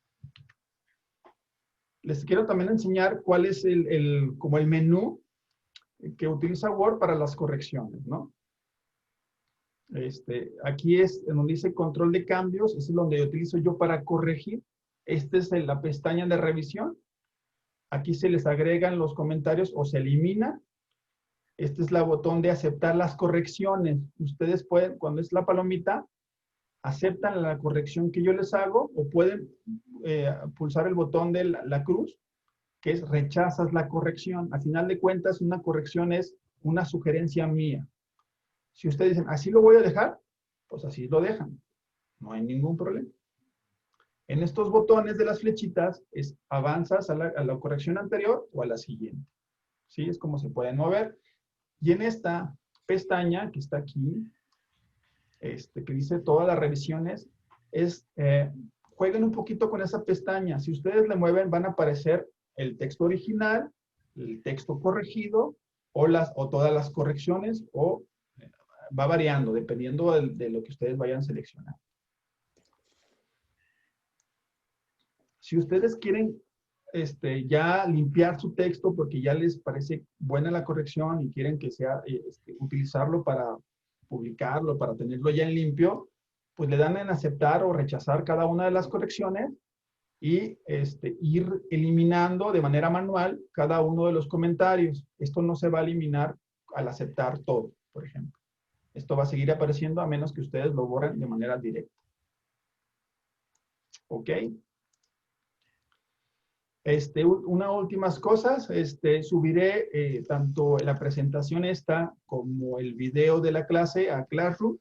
Les quiero también enseñar cuál es como el menú que utiliza Word para las correcciones, ¿no? Aquí es en donde dice control de cambios, es donde utilizo yo para corregir. Esta es la pestaña de revisión. Aquí se les agregan los comentarios o se elimina. Este es el botón de aceptar las correcciones. Ustedes pueden, cuando es la palomita, aceptan la corrección que yo les hago o pueden pulsar el botón de la cruz, que es rechazas la corrección. Al final de cuentas, una corrección es una sugerencia mía. Si ustedes dicen, así lo voy a dejar, pues así lo dejan. No hay ningún problema. En estos botones de las flechitas, avanzas a la corrección anterior o a la siguiente. ¿Sí? Es como se pueden mover. Y en esta pestaña que está aquí, que dice todas las revisiones, jueguen un poquito con esa pestaña. Si ustedes le mueven, van a aparecer el texto original, el texto corregido, o todas las correcciones, o va variando, dependiendo de lo que ustedes vayan seleccionando. Si ustedes quieren ya limpiar su texto porque ya les parece buena la corrección y quieren que sea utilizarlo para publicarlo, para tenerlo ya en limpio, pues le dan en aceptar o rechazar cada una de las correcciones y ir eliminando de manera manual cada uno de los comentarios. Esto no se va a eliminar al aceptar todo, por ejemplo. Esto va a seguir apareciendo a menos que ustedes lo borren de manera directa. ¿Ok? Una últimas cosas, subiré tanto la presentación esta como el video de la clase a Classroom.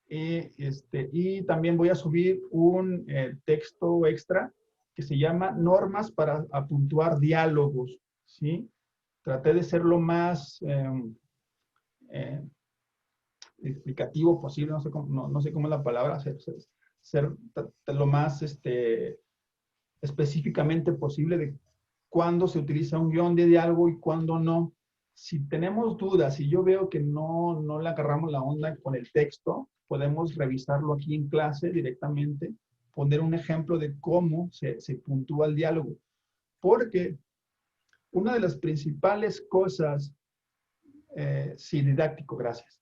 Y también voy a subir un texto extra que se llama Normas para puntuar diálogos. ¿Sí? Traté de ser lo más explicativo posible, no sé cómo es la palabra, ser lo más específicamente posible de cuándo se utiliza un guión de diálogo y cuándo no. Si tenemos dudas, si yo veo que no le agarramos la onda con el texto, podemos revisarlo aquí en clase directamente, poner un ejemplo de cómo se puntúa el diálogo. Porque una de las principales cosas Sí, didáctico, gracias.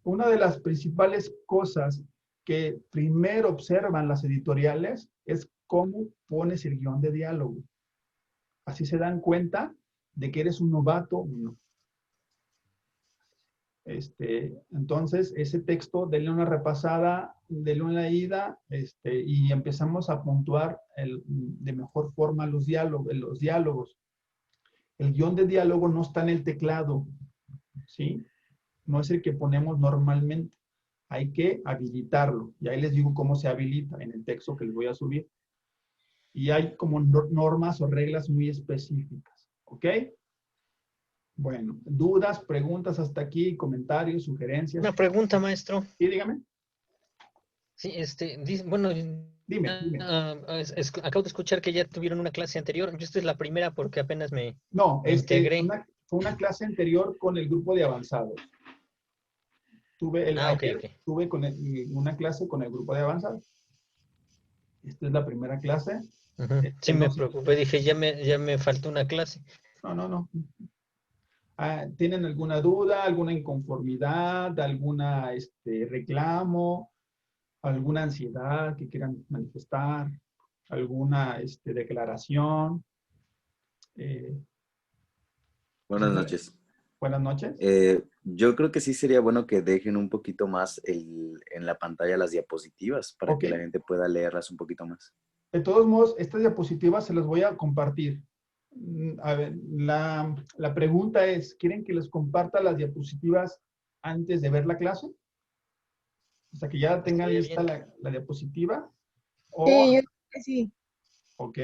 Una de las principales cosas que primero observan las editoriales es cómo pones el guión de diálogo. Así se dan cuenta de que eres un novato o no. Entonces, ese texto, denle una repasada, denle una leída, y empezamos a puntuar de mejor forma los diálogos. El guión de diálogo no está en el teclado, ¿sí? No es el que ponemos normalmente. Hay que habilitarlo. Y ahí les digo cómo se habilita en el texto que les voy a subir. Y hay como normas o reglas muy específicas, ¿ok? Bueno, dudas, preguntas hasta aquí, comentarios, sugerencias. Una pregunta, maestro. Sí, dígame. Sí, bueno, Dime. acabo de escuchar que ya tuvieron una clase anterior. Yo esta es la primera porque apenas me integré. Fue una clase anterior con el grupo de avanzados. Tuve una clase con el grupo de avanzados. Esta es la primera clase. Sí, me preocupé, dije, ya me faltó una clase. No. ¿Tienen alguna duda, alguna inconformidad, alguna reclamo, alguna ansiedad que quieran manifestar, alguna declaración? Buenas noches. Buenas noches. Yo creo que sí sería bueno que dejen un poquito más en la pantalla las diapositivas para que la gente pueda leerlas un poquito más. De todos modos, estas diapositivas se las voy a compartir. A ver, la pregunta es, ¿quieren que les comparta las diapositivas antes de ver la clase? O sea, que ya tengan lista la diapositiva. Sí, yo creo que sí. Ok.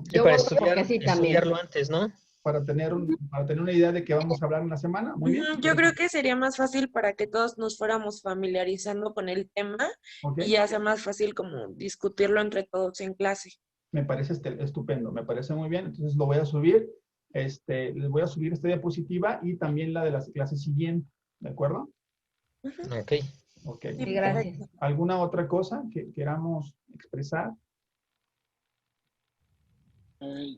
Sí, para estudiarlo antes, ¿no? Para tener una idea de qué vamos a hablar en la semana. Muy bien. Yo creo que sería más fácil para que todos nos fuéramos familiarizando con el tema y ya sea más fácil como discutirlo entre todos en clase. Me parece estupendo, me parece muy bien. Entonces lo voy a subir. Les voy a subir esta diapositiva y también la de la clase siguiente. ¿De acuerdo? Ok. Sí, gracias. ¿Alguna otra cosa que queramos expresar?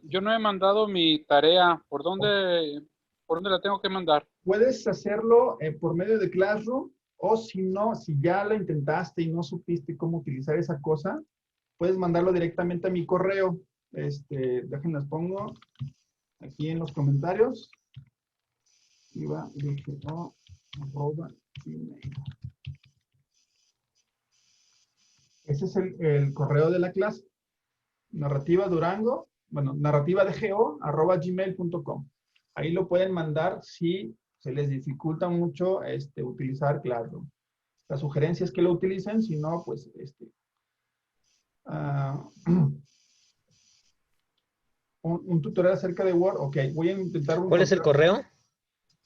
Yo no he mandado mi tarea. ¿Por dónde la tengo que mandar? Puedes hacerlo por medio de Classroom, o si no, si ya la intentaste y no supiste cómo utilizar esa cosa, puedes mandarlo directamente a mi correo. Déjenlas pongo aquí en los comentarios. Ese es el correo de la clase. narrativadego@gmail.com. Ahí lo pueden mandar si se les dificulta mucho utilizar Classroom. La sugerencia es que lo utilicen, si no, pues un tutorial acerca de Word. Ok, voy a intentar ¿Cuál es el correo?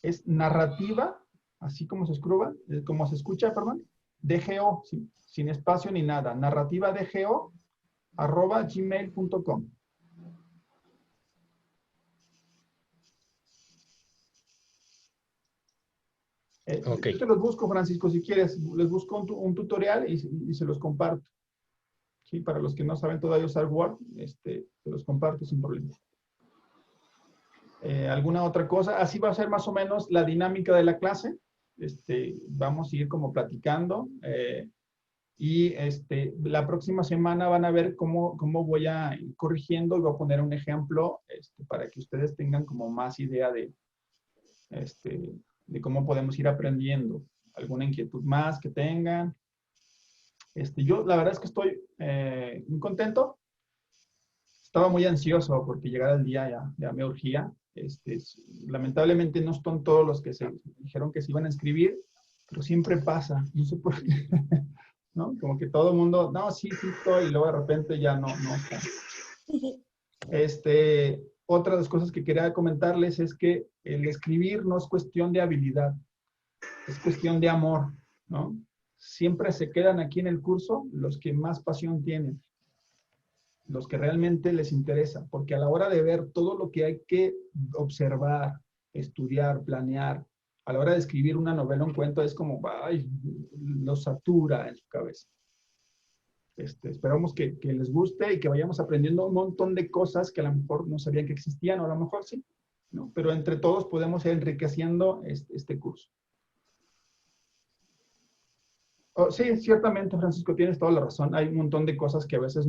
Es narrativa, así como se escucha, perdón, DGO, sin espacio ni nada. narrativadgo@gmail.com. Yo te los busco, Francisco, si quieres. Les busco un tutorial y se los comparto. Sí, para los que no saben todavía usar Word, se los comparto sin problema. ¿Alguna otra cosa? Así va a ser más o menos la dinámica de la clase. Vamos a ir como platicando. Y la próxima semana van a ver cómo voy a ir corrigiendo y voy a poner un ejemplo para que ustedes tengan como más idea de cómo podemos ir aprendiendo. Alguna inquietud más que tengan. Yo la verdad es que estoy muy contento. Estaba muy ansioso porque llegara el día ya me urgía. Lamentablemente no son todos los que se dijeron que se iban a inscribir, pero siempre pasa. No sé por qué. ¿No? Como que todo el mundo, no, sí estoy, y luego de repente ya no está. Otra de las cosas que quería comentarles es que el escribir no es cuestión de habilidad, es cuestión de amor, ¿no? Siempre se quedan aquí en el curso los que más pasión tienen, los que realmente les interesa, porque a la hora de ver todo lo que hay que observar, estudiar, planear, a la hora de escribir una novela, un cuento, es como, ay, lo satura en su cabeza. Esperamos que les guste y que vayamos aprendiendo un montón de cosas que a lo mejor no sabían que existían, o a lo mejor sí. ¿no? Pero entre todos podemos ir enriqueciendo este curso. Oh, sí, ciertamente, Francisco, tienes toda la razón. Hay un montón de cosas que a veces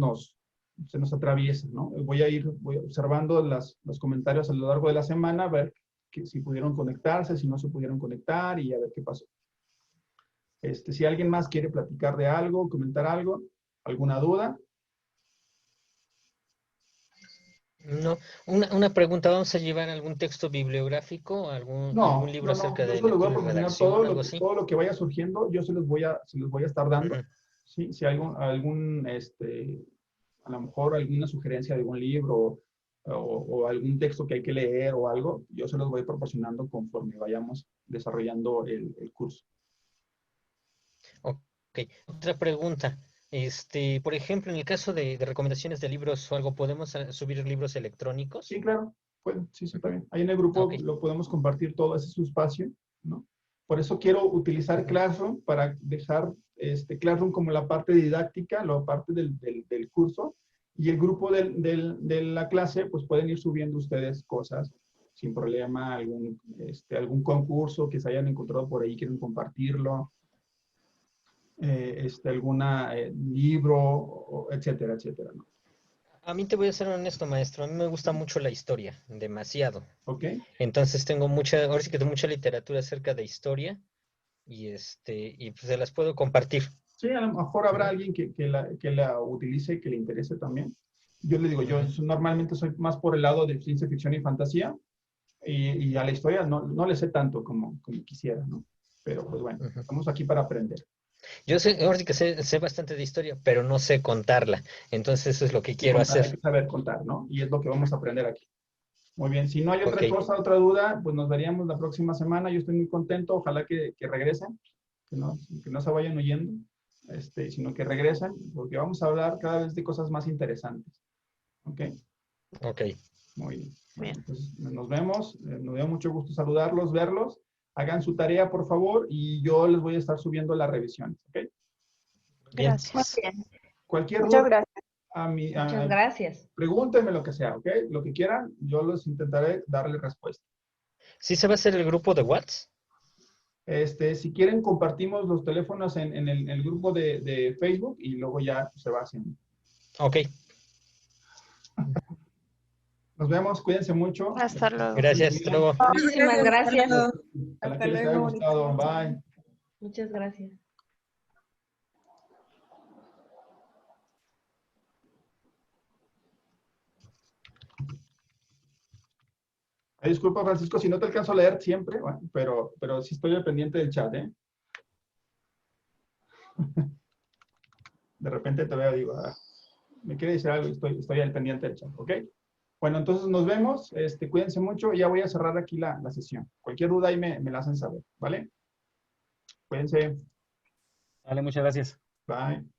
se nos atraviesan, ¿no? Voy observando los comentarios a lo largo de la semana, a ver si pudieron conectarse, si no se pudieron conectar y a ver qué pasó. Si alguien más quiere platicar de algo, comentar algo, alguna duda. No, una pregunta, ¿vamos a llevar algún texto bibliográfico, algún libro acerca de yo se los voy a lectura y proporcionar redacción, algo así? todo lo que vaya surgiendo, yo se los voy a estar dando. ¿Sí? Si hay a lo mejor alguna sugerencia de algún libro o algún texto que hay que leer o algo, yo se los voy proporcionando conforme vayamos desarrollando el curso. Ok, otra pregunta. Por ejemplo, en el caso de recomendaciones de libros o algo, ¿podemos subir libros electrónicos? Sí, claro. Sí, también. Ahí en el grupo lo podemos compartir todo, ese es su espacio, ¿no? Por eso quiero utilizar Classroom para dejar Classroom como la parte didáctica, la parte del curso, y el grupo de la clase, pues pueden ir subiendo ustedes cosas sin problema, algún concurso que se hayan encontrado por ahí, quieren compartirlo, algún libro, etcétera, etcétera, ¿no? A mí te voy a ser honesto, maestro. A mí me gusta mucho la historia, demasiado. Ok. Entonces ahora sí que tengo mucha literatura acerca de historia y pues se las puedo compartir. Sí, a lo mejor habrá alguien que la utilice, que le interese también. Yo le digo, yo normalmente soy más por el lado de ciencia ficción y fantasía, y a la historia no le sé tanto como quisiera, ¿no? Pero pues bueno, estamos aquí para aprender. Yo ahora sí que sé bastante de historia, pero no sé contarla. Entonces eso es lo que quiero hacer. Hay que saber contar, ¿no? Y es lo que vamos a aprender aquí. Muy bien, si no hay otra cosa, otra duda, pues nos veríamos la próxima semana. Yo estoy muy contento, ojalá que regresen, que no se vayan huyendo, sino que regresen, porque vamos a hablar cada vez de cosas más interesantes. ¿Ok? Ok. Muy bien. Bueno, entonces, nos vemos, nos dio mucho gusto saludarlos, verlos. Hagan su tarea, por favor, y yo les voy a estar subiendo las revisiones, ¿ok? Gracias. Muy bien. Cualquier Muchas duda, gracias. Muchas gracias. Pregúntenme lo que sea, ¿ok? Lo que quieran, yo les intentaré darle respuesta. ¿Sí se va a hacer el grupo de WhatsApp? Si quieren, compartimos los teléfonos en el grupo de Facebook y luego ya se va haciendo. Ok. Nos vemos, cuídense mucho. Hasta luego. Gracias, hasta luego. Muchísimas gracias. Ojalá que les haya gustado. Bye. Muchas gracias. Disculpa, Francisco, si no te alcanzo a leer siempre, bueno, pero sí estoy al pendiente del chat, ¿eh? De repente te veo, digo, me quiere decir algo, estoy al pendiente del chat, ¿ok? Bueno, entonces nos vemos, cuídense mucho, ya voy a cerrar aquí la sesión. Cualquier duda ahí me la hacen saber, ¿vale? Cuídense. Vale, muchas gracias. Bye.